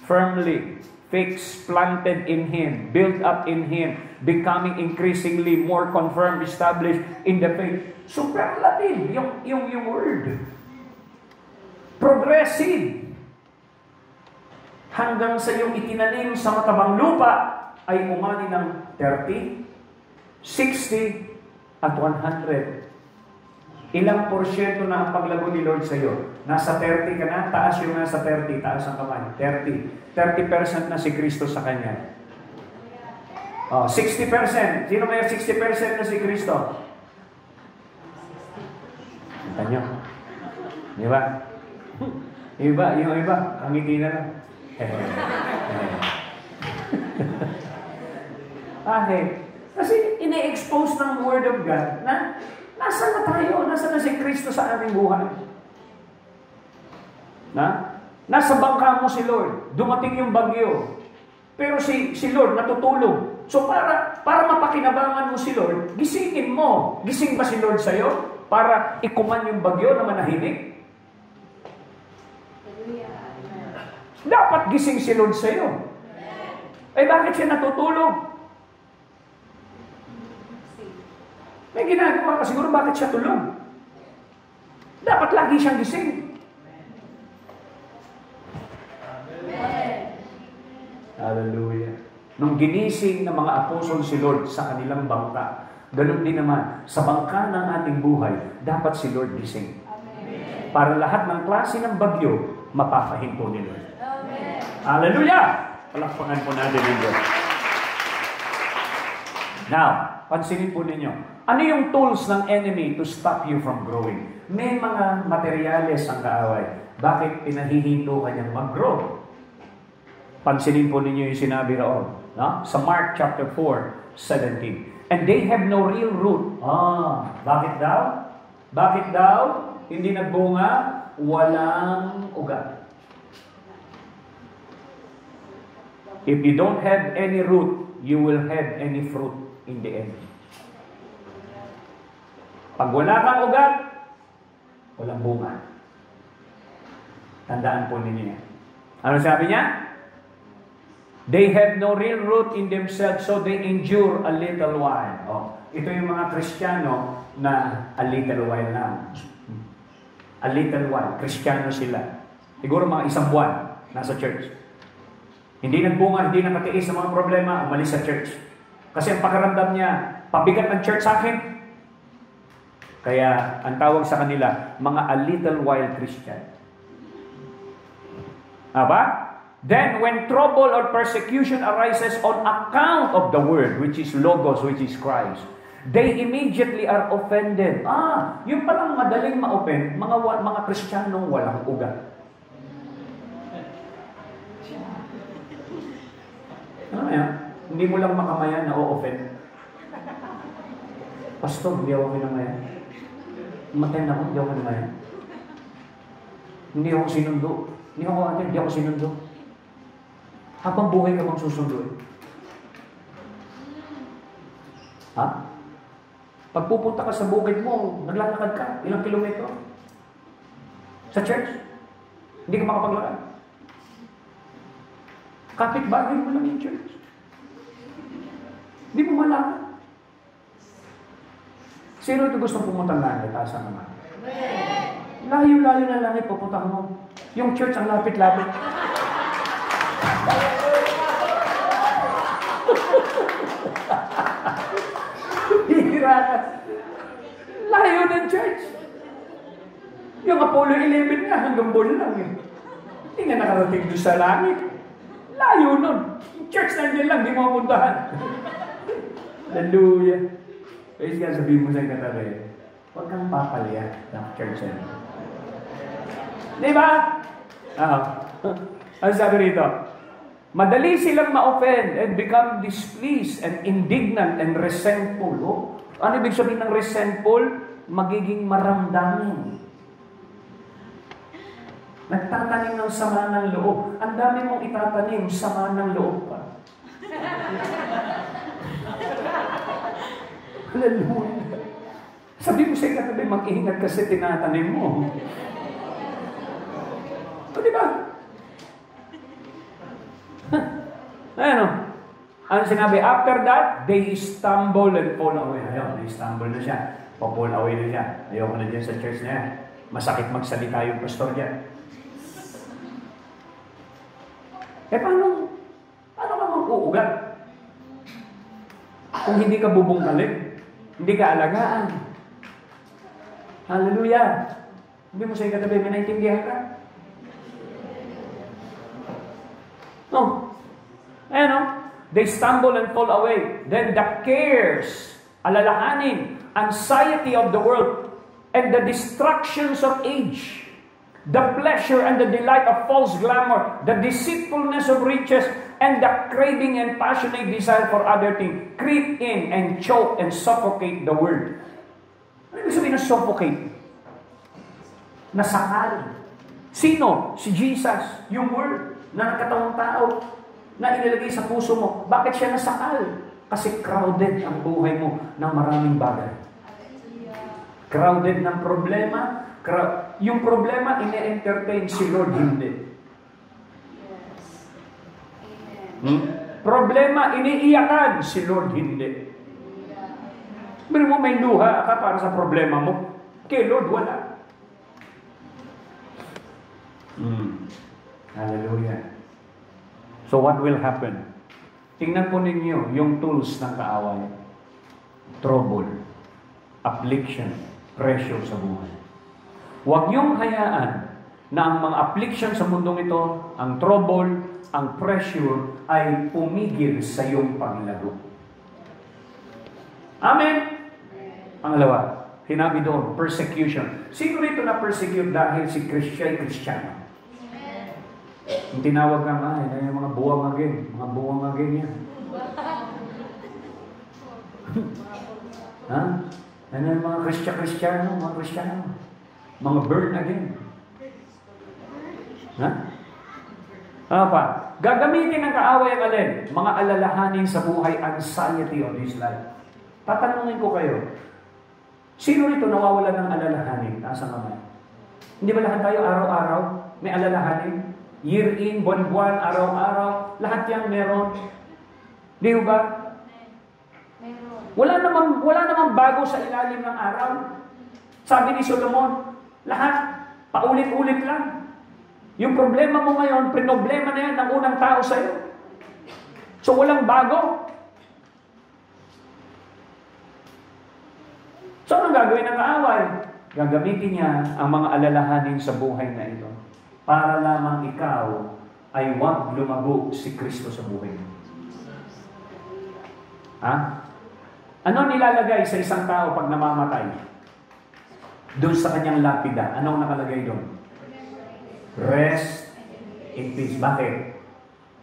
firmly, fixed, planted in Him, built up in Him, becoming increasingly more confirmed, established in the faith. Superlative, yung word. Progressive. Hanggang sa yung itinanim sa matabang lupa ay umani ng 30, 60, at 100. Ilang porsyento na ang paglago ni Lord sa iyo? Nasa 30 ka na? Taas yung nasa 30. Taas ang kamay. 30. 30% na si Kristo sa kanya. 60%. Sino may 60% na si Kristo? Kita nyo. Di ba? Yung iba, ang ngiti na lang. Bakit? Kasi ine-expose ng Word of God na nasa na tayo? Nasa na si Kristo sa ating buhay? Nasa bangka mo si Lord. Dumating yung bagyo. Pero si Lord natutulog. So para mapakinabangan mo si Lord, gisingin mo. Gising ba si Lord sa'yo? Para ikuman yung bagyo na manahimik? Dapat gising si Lord sa'yo. Bakit siya natutulog? May ginagawa ka siguro, bakit siya tulog? Dapat lagi siyang gising. Hallelujah. Nung ginising ng mga apostol si Lord sa kanilang bangka, ganun din naman, sa bangka ng ating buhay, dapat si Lord gising. Para lahat ng klase ng bagyo, mapapahinto ni Lord. Amen. Hallelujah! Palakpakan po natin yung Lord. Now, pansinin po ninyo, ano yung tools ng enemy to stop you from growing? May mga materyales ang kaaway. Bakit pinahihinto ka niyang mag-grow? Pansinin po ninyo yung sinabi roon. No? Sa Mark chapter 4:17. And they have no real root. Bakit daw? Bakit daw? Hindi nagbunga? Walang ugat. If you don't have any root, you will have any fruit in the end. Pag wala kang ugat, walang bunga. Tandaan po ninyo yan. Ano sabi niya? They have no real root in themselves, so they endure a little while. Ito yung mga Kristiyano na a little while lang. A little while. Kristiyano sila. Siguro mga isang buwan nasa church. Hindi nagbunga, hindi nakatiis ng mga problema, umalis sa church. Kasi ang pakiramdam niya, pabigat ng church sa akin. Kaya ang tawag sa kanila, mga a little while Christian. Aba? Then, when trouble or persecution arises on account of the word, which is Logos, which is Christ, they immediately are offended. Yung palang madaling ma-offend, mga Kristiyanong walang ugat. Ano yan? Hindi mo lang makamayan na o-offend. Pastor, hindi ako kinamayan. Matend ako, hindi ako kinamayan. Hindi ako sinundo. Hindi ako sinundo. Habang buhay ka bang susunduin? Pag pupunta ka sa bukid mo, naglalakad ka, ilang kilometro? Sa church? Hindi ka makapaglakad. Kapit-bahay mo lang yung church. Hindi mo malakad. Sino ito gusto pumunta ng langit? Tasan naman. Layo-layo na langit, pupunta mo. Yung church ang lapit-lapit. Layo ng church. Yung Apollo 11 nga, hanggang bull lang eh. Hindi nga nakarating doon sa langit. Layo nun. Yung church nandiyan lang, di mo mapuntahan. Hallelujah. Praise God, sabihin mo sa katabi, huwag kang papalya ng church na. Di ba? Ano sabi rito? Madali silang ma-offend and become displeased and indignant and resentful. Ano ibig sabihin ng resentful? Magiging maramdamin. Nagtatanim ng sama ng loob. Ang dami mong itatanim, sama ng loob pa. Hallelujah. Sabi mo sa katabi, mag-ingat kasi tinatanim mo. Di ba? Ano sinabi? After that, they stumble and fall away. Ayaw, they stumble na siya. Pa-fall away na siya. Ayaw ko na dyan sa church na yan. Masakit magsalita yung pastor dyan. Paano ka mag-uugat? Kung hindi ka bubungkalin? Hindi ka alagaan. Hallelujah. Hindi mo sa ikatabi, may naintindihan ka? No. Ayan o. They stumble and fall away. Then the cares, alalahanin, anxiety of the world, and the distractions of age, the pleasure and the delight of false glamour, the deceitfulness of riches, and the craving and passionate desire for other things, creep in and choke and suffocate the word. Ano ibig sabihin ng suffocate? Nasakal. Sino? Si Jesus, yung word na nagkatawang tao na inilagay sa puso mo. Bakit siya nasakal? Kasi crowded ang buhay mo ng maraming bagay. Crowded ng problema. Yung problema, ine-entertain si Lord, hindi. Problema, iniiyakan si Lord, hindi. Pero mo may luha ka para sa problema mo. Kay Lord, wala. Hallelujah. So what will happen? Tingnan po ninyo yung tools ng kaaway. Trouble, affliction, pressure sa buhay. Huwag niyong hayaan na ang mga affliction sa mundong ito, ang trouble, ang pressure, ay pumigil sa iyong paglago. Amen? Pangalawa, sinabi doon, persecution. Sino rito na persecute dahil si Kristiyano? Yung tinawag ka nga, yung mga buwang agin. Mga buwang agin yan. Ha? Ano yung mga Kristiyano? Mga Kristiyano. Mga burn again. Ha? Ano pa? Gagamitin ng kaaway ang alin? Mga alalahanin sa buhay, anxiety of this life. Tatanungin ko kayo, sino rito nawawala ng alalahanin? Taas ang kamay. Hindi ba lahat tayo araw-araw may alalahanin? Year in, buwan-buwan, araw-araw, lahat yan meron. Di ba? Wala namang bago sa ilalim ng araw. Sabi ni Solomon, lahat, paulit-ulit lang. Yung problema mo ngayon, problema na yan ng unang tao sa'yo. So walang bago. So anong gagawin ng kaaway? Gagamitin niya ang mga alalahanin sa buhay na ito para lamang ikaw ay huwag lumago si Kristo sa buhay mo. Ha? Ano nilalagay sa isang tao pag namamatay? Doon sa kanyang lapida. Anong nakalagay doon? Rest in peace. Bakit?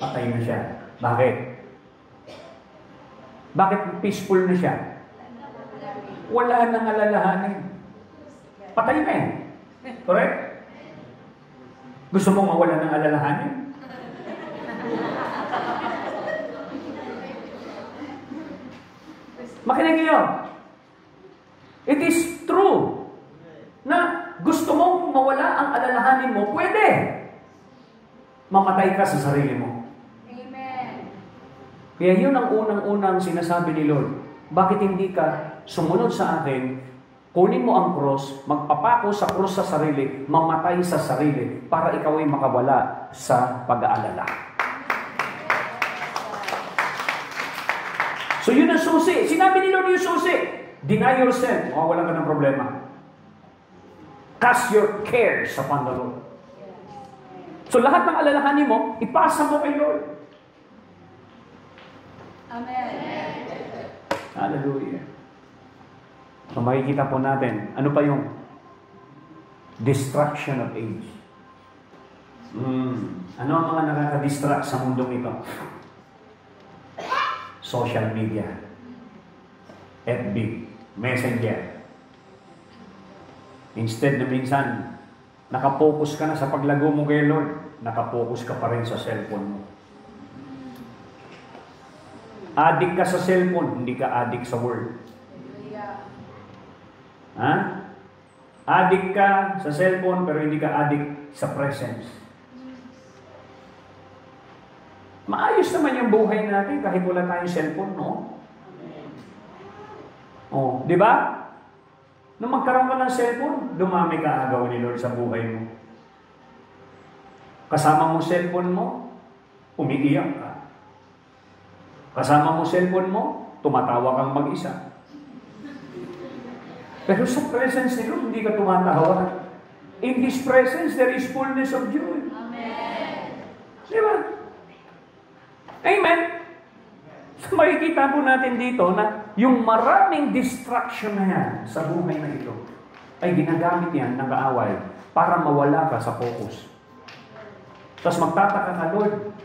Patay na siya. Bakit? Bakit peaceful na siya? Wala nang alalahanin. Patay na eh. Correct? Gusto mong mawala ng alalahanin? Makinig niyo. It is true na gusto mong mawala ang alalahanin mo, pwede. Mamatay ka sa sarili mo. Amen. Kaya yun ang unang-unang sinasabi ni Lord. Bakit hindi ka sumunod sa akin? Kunin mo ang cross, magpapako sa cross sa sarili, mamatay sa sarili, para ikaw ay makawala sa pag-aalala. So yun ang susi. Sinabi ni Lord yung susi. Deny yourself. Wala ka ng problema. Cast your cares upon the Lord. So lahat ng alalahanin mo, ipasa mo kay Lord. Amen. Hallelujah. So makikita po natin, ano pa yung distraction of age? Ano ang mga nakaka-distract sa mundong ito? Social media, FB, Messenger. Instead na minsan, nakapokus ka na sa paglago mo kay Lord, nakapokus ka pa rin sa cellphone mo. Addict ka sa cellphone, hindi ka addict sa Word. Ha? Addict ka sa cellphone, pero hindi ka addict sa presence. Maayos naman yung buhay natin kahit wala tayong cellphone, no? Oh, di ba? Nung magkaroon ka ng cellphone, dumami ka agaw ni Lord sa buhay mo. Kasama mo cellphone mo, umiiyak ka. Kasama mo cellphone mo, tumatawa kang mag-isa. Pero sa presence ni Lord, hindi ka tumatawa. In His presence, there is fullness of joy. Amen. Di ba? Amen. So makikita po natin dito na yung maraming distraction na yan sa buhay na ito ay ginagamit yan ng kaaway para mawala ka sa focus. Tapos magtataka ka, Lord,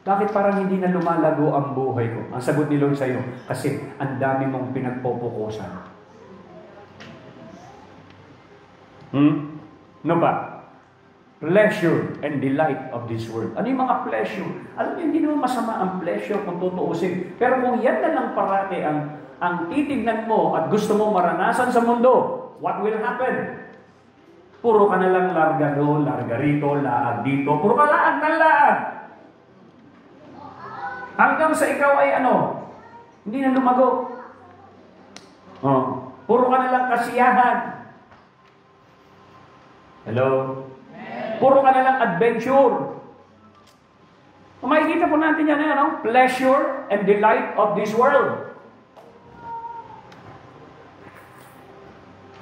bakit parang hindi na lumalago ang buhay ko? Ang sagot ni Lord sa iyo, kasi ang dami mong pinagpopokusan. No ba? Pleasure and delight of this world. Ano yung mga pleasure? Alam niyo, hindi naman masama ang pleasure kung tutuusin. Pero kung yan na lang parati ang titignan mo at gusto mo maranasan sa mundo, what will happen? Puro ka na lang larga doon, larga rito, laag dito. Puro ka laag ng laag. Hanggang sa ikaw ay ano? Hindi na lumago. Puro ka na lang kasiyahan. Hello? Puro ka na lang adventure. Makikita po natin yan, ano? Pleasure and delight of this world.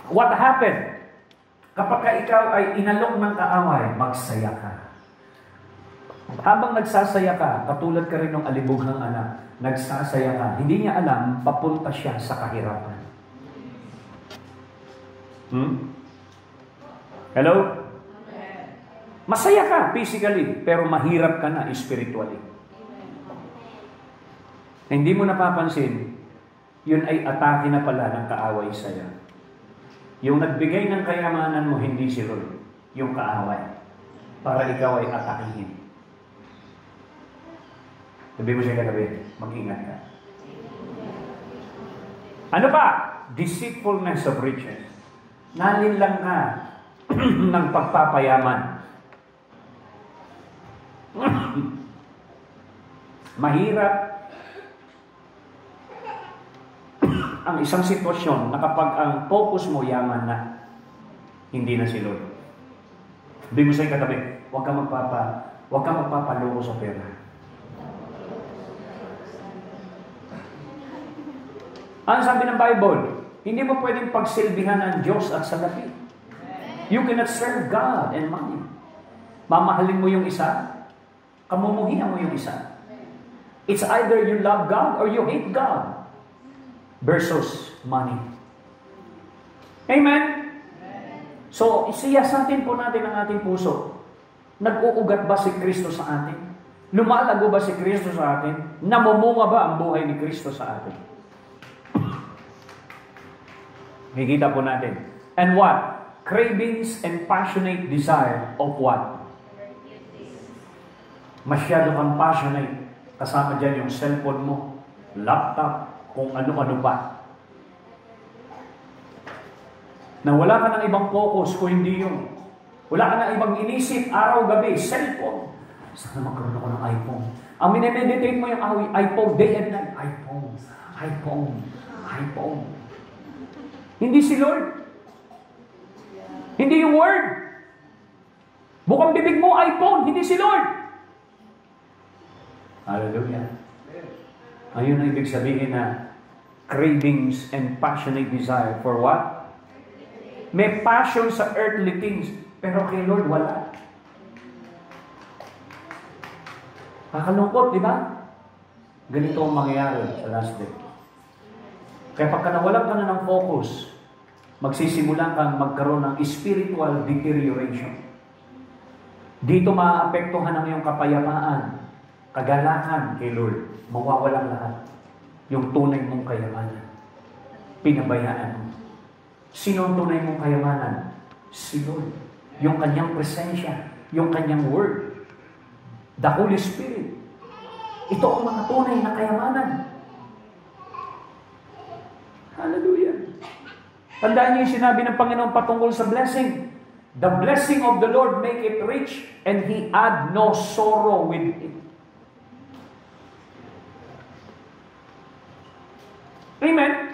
What happened? Kapag ikaw ay inalok ng kaaway, magsaya ka. Habang nagsasaya ka, katulad ka rin ng alibughang anak, nagsasaya ka, hindi niya alam, papunta siya sa kahirapan. Hello? Masaya ka physically, pero mahirap ka na spiritually. Hindi mo napapansin, yun ay atake na pala ng kaaway sa'yo. Yung nagbigay ng kayamanan mo, hindi si Lord, yung kaaway, para ikaw ay atakihin. Sabi mo siya kagabi, mag-ingat ka. Ano pa? Deceitfulness of riches. Nalinlang ka ng pagpapayaman. Mahirap ang isang sitwasyon na kapag ang focus mo yaman na, hindi na si Lord. Sabi mo siya kagabi, huwag ka magpapaloko sa pera. Ano sabi ng Bible? Hindi mo pwedeng pagsilbihan ng Diyos at salapi. You cannot serve God and money. Mamahalin mo yung isa, kamumuhian mo yung isa. It's either you love God or you hate God versus money. Amen? So, siyasatin po natin ang ating puso. Nag-uugat ba si Kristo sa atin? Lumalago ba si Kristo sa atin? Namumunga ba ang buhay ni Kristo sa atin? Makikita po natin. And what? Cravings and passionate desire of what? Masyado kang passionate. Kasama dyan yung cellphone mo, laptop, kung ano-ano pa. Na wala ka ng ibang focus kung hindi yung wala ka ng ibang inisip araw-gabi, cellphone. Sana magkaroon ako ng iPhone. Ang minimeditate mo yung iPhone, day and night. iPhone. Hindi si Lord. Hindi yung word. Bukang bibig mo, iPhone, hindi si Lord. Hallelujah. Ayun ang ibig sabihin na cravings and passionate desire for what? May passion sa earthly things, pero kay Lord wala. Kakalungkot, di ba? Ganito ang mangyayari sa last day. Kaya pagka nawalan ka na ng focus, magsisimula kang magkaroon ng spiritual deterioration. Dito maaapektuhan ang iyong kapayapaan, kagalakan kay Lord. Mawawalan lahat. Yung tunay mong kayamanan. Pinabayaan mo. Sino ang tunay mong kayamanan? Si Lord. Yung kanyang presensya. Yung kanyang word. The Holy Spirit. Ito ang mga tunay na kayamanan. Hallelujah. Tandaan niyo yung sinabi ng Panginoon patungkol sa blessing. The blessing of the Lord make it rich and He add no sorrow with it. Amen?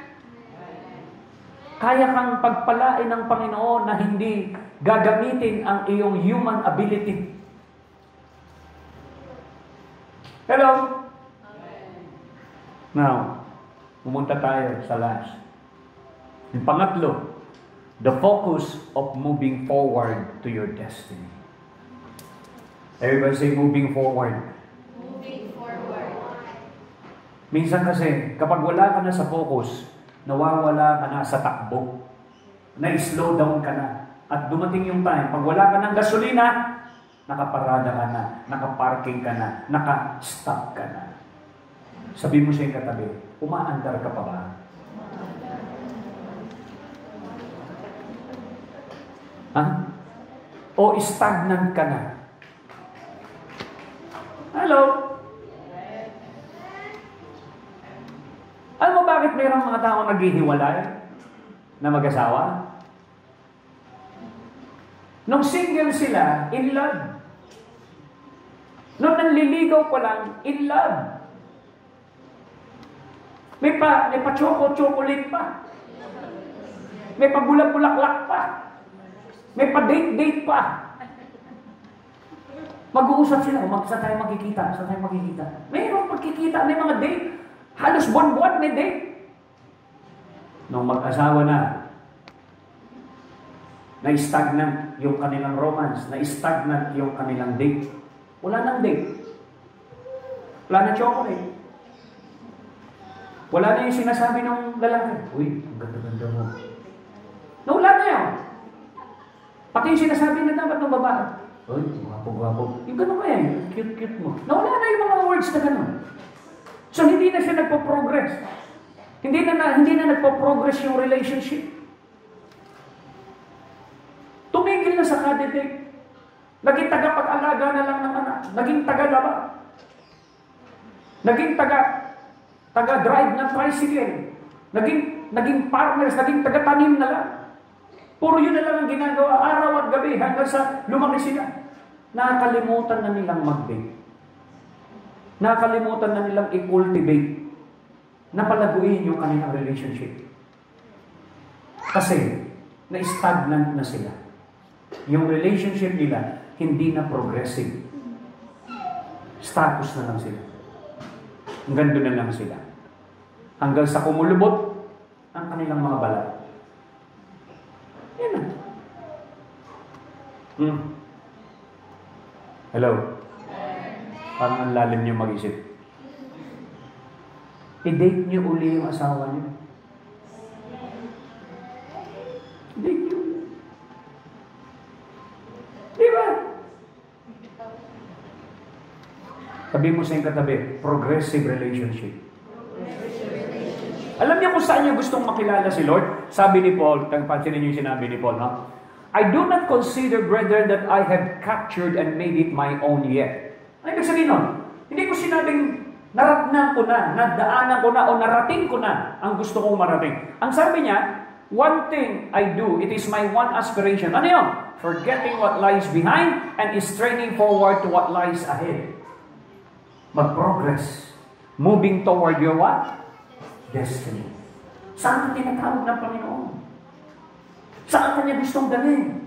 Kaya kang pagpalain ng Panginoon na hindi gagamitin ang iyong human ability. Hello? Now, pumunta tayo sa last. Yung pangatlo, The focus of moving forward to your destiny. Everybody say, moving forward. Moving forward. Minsan kasi, kapag wala ka na sa focus, nawawala ka na sa takbo. Na-slow down ka na. At dumating yung time, pag wala ka ng gasolina, nakaparada ka na, nakaparking ka na, naka-stop ka na. Sabi mo siya yung katabi, umaandar ka pa ba? Ha? O stagnant ka na? Hello? Alam mo bakit mayroong mga tao naghihiwalay na mag-asawa? Nung single sila, in love. Nung nanliligaw pa lang, in love. May pa-chocolate pa. May pa-bulak-bulaklak pa. May pa-date-date pa. Mag-uusap sila, saan tayo magkikita? Saan tayo magkikita? Mayroong magkikita, may mga date. Halos buwan-buwan may date. Nung mag-asawa na, na-stagnant yung kanilang romance, na-stagnant yung kanilang date. Wala nang date. Wala na chocolate. Wala na yung sinasabi ng lalaki. Uy, ang ganda-ganda mo. Nawala na yun. Pati yung sinasabi na dapat ng babae. Uy, gwapo-gwapo. Yung gano'n ba yan? Cute-cute mo. Nawala na yung mga words na gano'n. So, hindi na siya nagpo-progress. Hindi na nagpo-progress yung relationship. Tumigil na sa kadedate. Naging tagapag-alaga na lang ng anak. Naging taga-laba. Naging taga-drive ng tricycle. Naging partners, naging taga-tanim na lang. Puro yun na lang ang ginagawa, araw at gabi, hanggang sa lumaki sila. Nakakalimutan na nilang mag-date. Nakakalimutan na nilang i-cultivate. Napalaguin yung kanilang relationship. Kasi, na-stagnant na sila. Yung relationship nila, hindi na progressive. Status na lang sila. Hanggang doon na lang sila. Hanggang sa kumulubot ang kanilang mga balat. Yan na. Hello? Parang ang lalim niyo mag-isip. I-date niyo uli yung asawa niyo. I-date niyo. Di ba? Sabi mo sa iyong katabi, progressive relationship. Alam niyo kung saan niya gustong makilala si Lord? Sabi ni Paul, tagpansin niyo yung sinabi ni Paul, no? I do not consider, brethren, that I have captured and made it my own yet. Ano ibig sabihin nun? Hindi ko sinabing naratnan ko na, nadaanan ko na, o narating ko na ang gusto kong marating. Ang sabi niya, one thing I do, it is my one aspiration. Ano yun? Forgetting what lies behind and straining forward to what lies ahead. Mag-progress. Moving toward your what? Destiny. Saan ka tinatawag ng Panginoon? Saan ka niya gustong dalhin?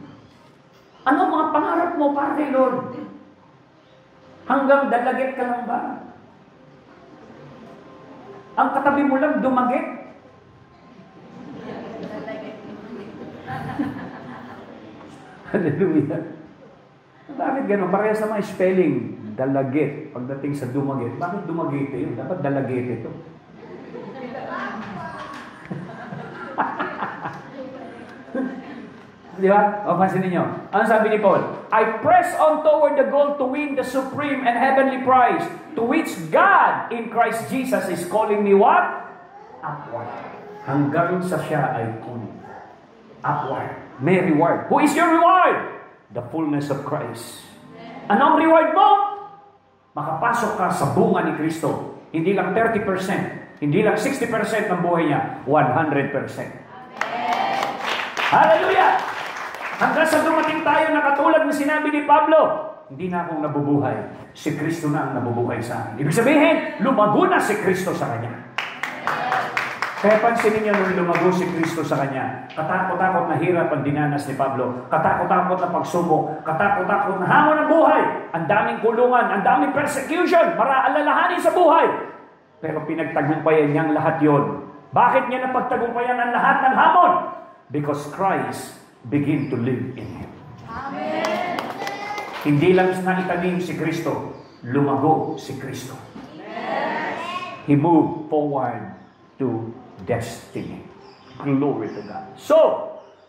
Ano ang mga pangarap mo para kay Lord? Hanggang dalagit ka lang ba? Ang katabi mo lang dumagit? Hallelujah. Bakit gano'n? Parehas sa mga spelling. Dalagit. Pagdating sa dumagit. Bakit dumagit yun? Dapat dalagit ito. Di ba? O, pansinin nyo. Ano sabi ni Paul? I press on toward the goal to win the supreme and heavenly prize to which God in Christ Jesus is calling me what? Upward. Hanggang sa siya ay kunin. Upward. May reward. Who is your reward? The fullness of Christ. Anong reward mo? Makapasok ka sa bunga ni Kristo. Hindi lang 30%. Hindi lang 60% ng buhay niya. 100%. Hallelujah! Hanggang sa dumating tayo na katulad ng sinabi ni Pablo, hindi na akong nabubuhay. Si Kristo na ang nabubuhay sa akin. Ibig sabihin, lumago na si Kristo sa kanya. Kaya pansinin niyo nung lumago si Kristo sa kanya, katakot-takot na hirap ang dinanas ni Pablo, katakot-takot na pagsubok, katakot-takot na hamon ng buhay, ang daming kulungan, ang daming persecution, alalahanin sa buhay. Pero pinagtagumpayan niyang lahat yon. Bakit niya napagtagumpayan ang lahat ng hamon? because Christ begin to live in him. Hindi lang na itanim si Kristo, lumago si Kristo. He moved forward to destiny. Glory to God. So,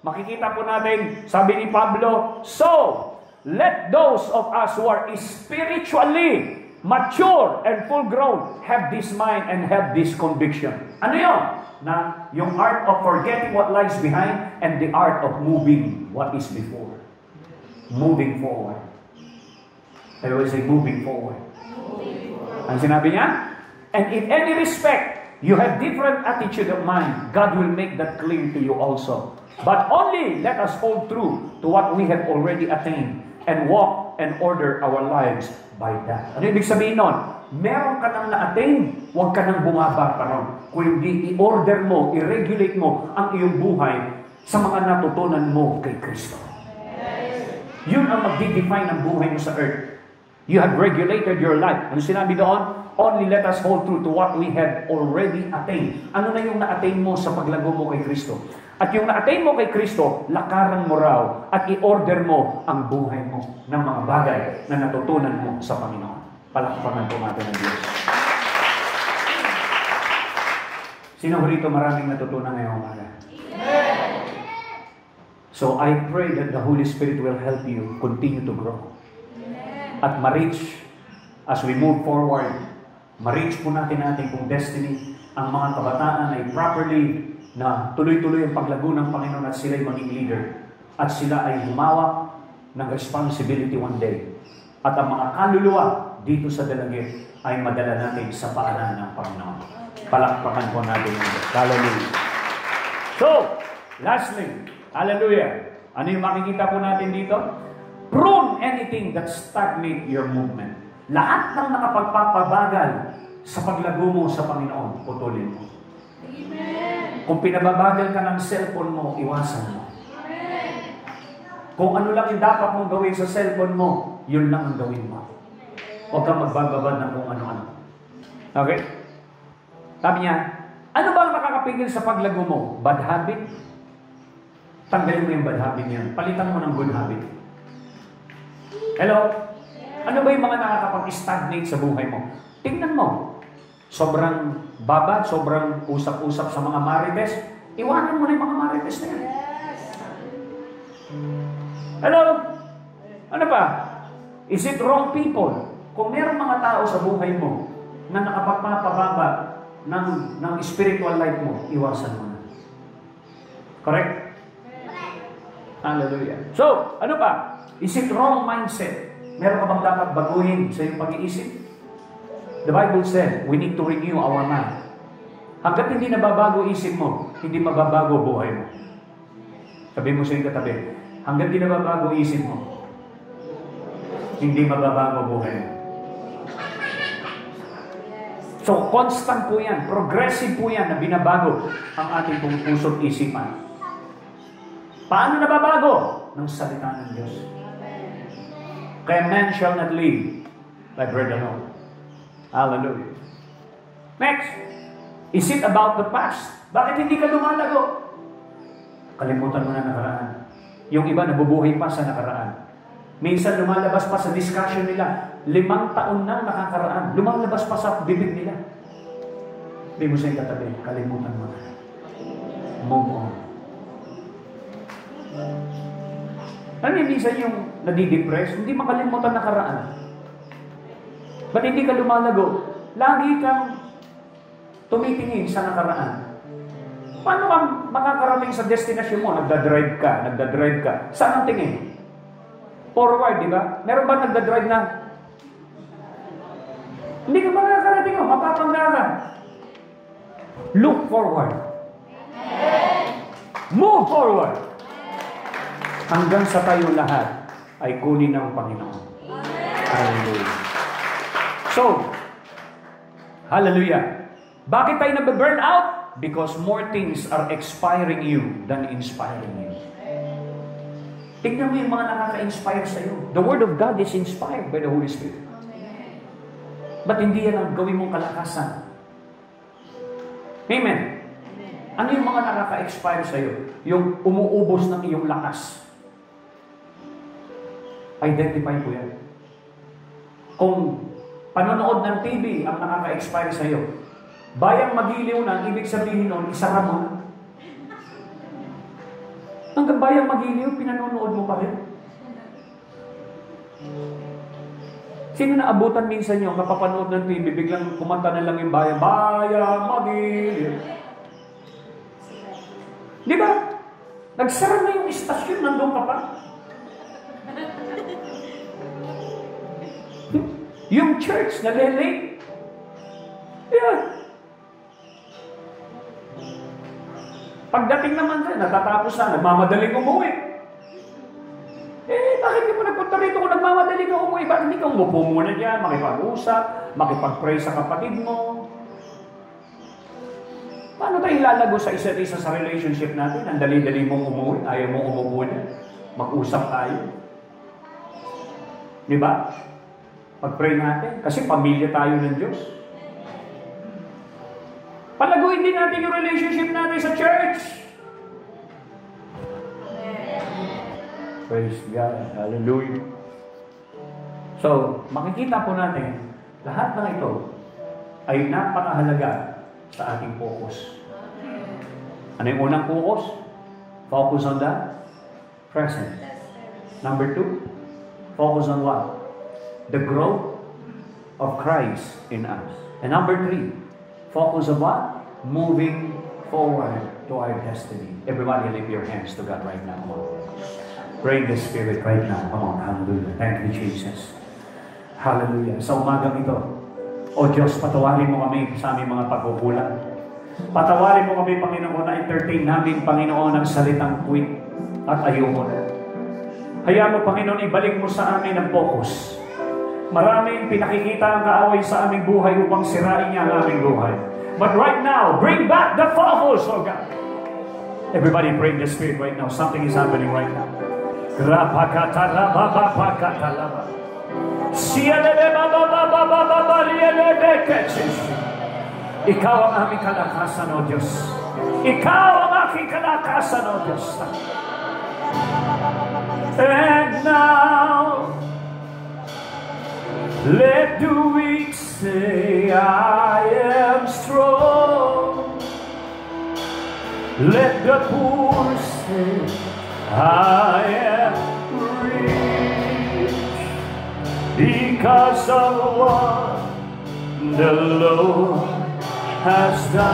makikita po natin, sabi ni Pablo, so, let those of us who are spiritually mature and full grown have this mind and have this conviction. Ano yun? Na yung art of forgetting what lies behind and the art of moving what is before. Moving forward. I always say moving forward. Ang sinabi niya? And in any respect, you have different attitude of mind. God will make that clear to you also. But only let us hold true to what we have already attained and walk and order our lives by that. Ano ibig sabihin nun? Meron ka nang na-attain, huwag ka nang bumaba pa ron. Kung hindi, i-order mo, i-regulate mo ang iyong buhay sa mga natutunan mo kay Kristo. Yun ang magdi-define ng buhay mo sa earth. You have regulated your life. Ano sinabi doon? Only let us hold true to what we have already attained. Ano na yung na-attain mo sa paglago mo kay Kristo? At yung na-attain mo kay Kristo, lakaran mo raw at i-order mo ang buhay mo ng mga bagay na natutunan mo sa Panginoon. Palakpakan po natin ang Diyos. Sino rito maraming natutunan ngayong umaga? So I pray that the Holy Spirit will help you continue to grow. At ma-reach, as we move forward, ma-reach po natin kung destiny, ang mga kabataan ay properly na tuloy-tuloy ang paglago ng Panginoon at sila'y maging leader. At sila ay humawak ng responsibility one day. At ang mga kaluluwa dito sa dalagit ay madala natin sa paanan ng Panginoon. Palakpakan po natin yung Diyos. Hallelujah. So, lastly, hallelujah. Ano yung makikita po natin dito? Prune anything that stagnate your movement. Lahat ng nakapagpapabagal sa paglago mo sa Panginoon, putulin mo. Amen. Kung pinababagal ka ng cellphone mo, iwasan mo. Amen. Kung ano lang yung dapat mong gawin sa cellphone mo, yun lang ang gawin mo. Huwag kang magbababad ng kung ano-ano. Okay? Sabi niya, ano ba ang nakakapigil sa paglago mo? Bad habit? Tanggalin mo yung bad habit niyan. Palitan mo ng good habit. Hello? Ano ba yung mga nakakapag-stagnate sa buhay mo? Tingnan mo. Sobrang babad, sobrang usap-usap sa mga marites. Iwanan mo na yung mga marites na yan. Hello? Ano pa? Is it wrong people? Kung meron mga tao sa buhay mo na nakapagpapababa ng spiritual life mo, iwasan mo na. Correct? Hallelujah. So, ano pa? Is it wrong mindset? Meron ka bang dapat baguhin sa iyong pag-iisip? The Bible said, we need to renew our mind. Hanggat hindi nababago isip mo, hindi mababago buhay mo. Sabi mo sa iyong katabi, hanggat hindi nababago isip mo, hindi mababago buhay mo. So, constant po yan, progressive po yan na binabago ang ating puso't isipan. Paano nababago? Ng salita ng Diyos. Kaya man shall not live by bread alone. Hallelujah. Next, is it about the past? Bakit hindi ka lumalago? Kalimutan mo na nakaraan. Yung iba nabubuhay pa sa nakaraan. Minsan lumalabas pa sa discussion nila, 5 taon nang nakakaraan. Lumalabas pa sa bibig nila. Hindi mo sa'yo katabi, kalimutan mo na. Move on. Ano yung minsan yung nadidepress? Hindi makalimutan nakaraan. Ba't hindi ka lumalago? Lagi kang tumitingin sa nakaraan. Paano ka makakarating sa destination mo? Nagdadrive ka. Saan ang tingin? Forward, di ba? Meron ba nagdadrive na? Hindi ka makakarating mo, mapapangga ka. Look forward. Move forward. Hanggang sa tayo lahat ay kunin ng Panginoon. Hallelujah. So, hallelujah. Bakit tayo nabe-burn out? Because more things are expiring you than inspiring you. Tignan mo yung mga nakaka-inspire sa iyo. The Word of God is inspired by the Holy Spirit. Ba't hindi yan ang gawin mong kalakasan? Amen. Ano yung mga nakaka-expire sa'yo? Yung umuubos ng iyong lakas. Identify ko yan. Kung panonood ng TV ang nakaka-expire sa'yo, bayang magiliw na, ibig sabihin nun, isara mo na. Hanggang bayang magiliw, pinanonood mo pa rin. Sino naabutan minsan nyo, kapapanood ng TV, biglang kumanta na lang yung bayang magiliw. Di ba? Nagsara na yung istasyon, nandun ka pa. Yung church, nalilate. Yeah. Pagdating naman siya, natatapos na, nagmamadaling umuwi. Bakit di mo nagpunta rito kung nagmamadaling ka umuwi? Bakit hindi ka umupo muna dyan, makipag-usap, makipag-pray sa kapatid mo? Paano tayo lalago sa isa't isa sa relationship natin? Ang dali-dali mong umuwi, ayaw mong umupo na. Mag-usap tayo. Di ba? Pag-pray natin, kasi pamilya tayo ng Diyos. Palaguin din natin yung relationship natin sa church. Praise God. Hallelujah. So, makikita po natin, lahat ng ito ay napakahalaga sa ating focus. Ano yung unang focus? Focus on the present. Number 2, focus on what? The growth of Christ in us. And number 3, focus on what? Moving forward to our destiny. Everybody lift your hands to God right now. Come on. Pray in the Spirit right now. Come on. Hallelujah. Thank you, Jesus. Hallelujah. Sa umagang ito, O Diyos, patawarin mo kami sa aming mga pagkukulang. Patawarin mo kami, Panginoon, na entertain namin, Panginoon, ang salitang quit at ayoko na. Hayaan mo, Panginoon, ibalik mo sa amin ang focus. Maraming pinakikita ang kaaway sa aming buhay upang sirain niya ang aming buhay. But right now, bring back the focus, oh God. Everybody pray in the Spirit right now. Something is happening right now. Ikaw ang aming kalakasan, O Diyos. Ikaw ang aking kalakasan, O Diyos. And now, let the weak say, I am strong. Let the poor say, I am rich. Because of what the Lord has done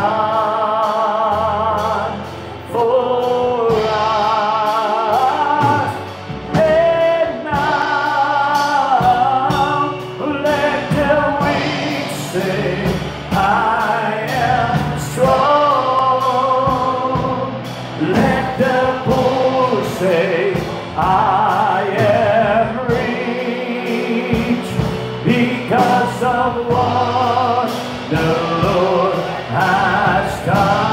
for us. And now let the weak say, I am strong. Let the poor say, I am rich. Because of what the Lord has done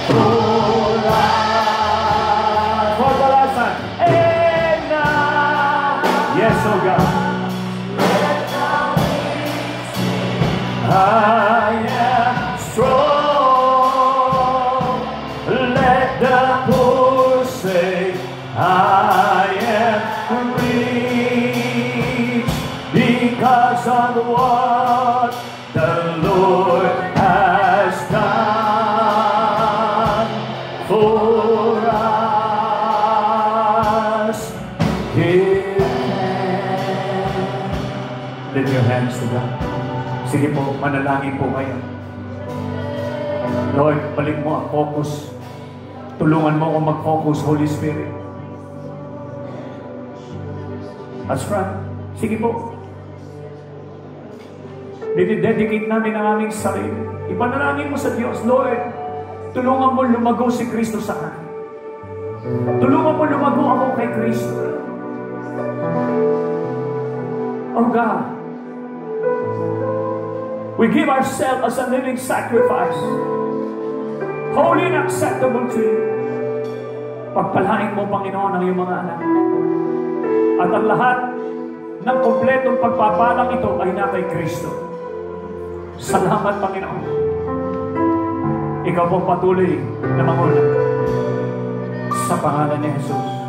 for us. For the last time. And now, yes, oh God, I am strong. Let the poor say, I am rich. Because of what the Lord has done for us. Give thanks. Lift your hands to God. Sige po, manalangin po kayo. Lord, balik mo ang focus. Tulungan mo akong mag-focus, Holy Spirit. That's right. Sige po. Didedicate namin ang aming sarili. Ipanalangin mo sa Diyos, Lord, tulungan mo lumago si Kristo sa akin. Tulungan mo lumago ako kay Kristo. Oh God, we give ourselves as a living sacrifice, holy and acceptable to you. Pagpalain mo, Panginoon, ang iyong mga anak. At ang lahat ng kompletong pagpapalang ito ay na kay Kristo. Salamat, Panginoon. Ikaw po patuloy na manguna. Sa pangalan ni Jesus.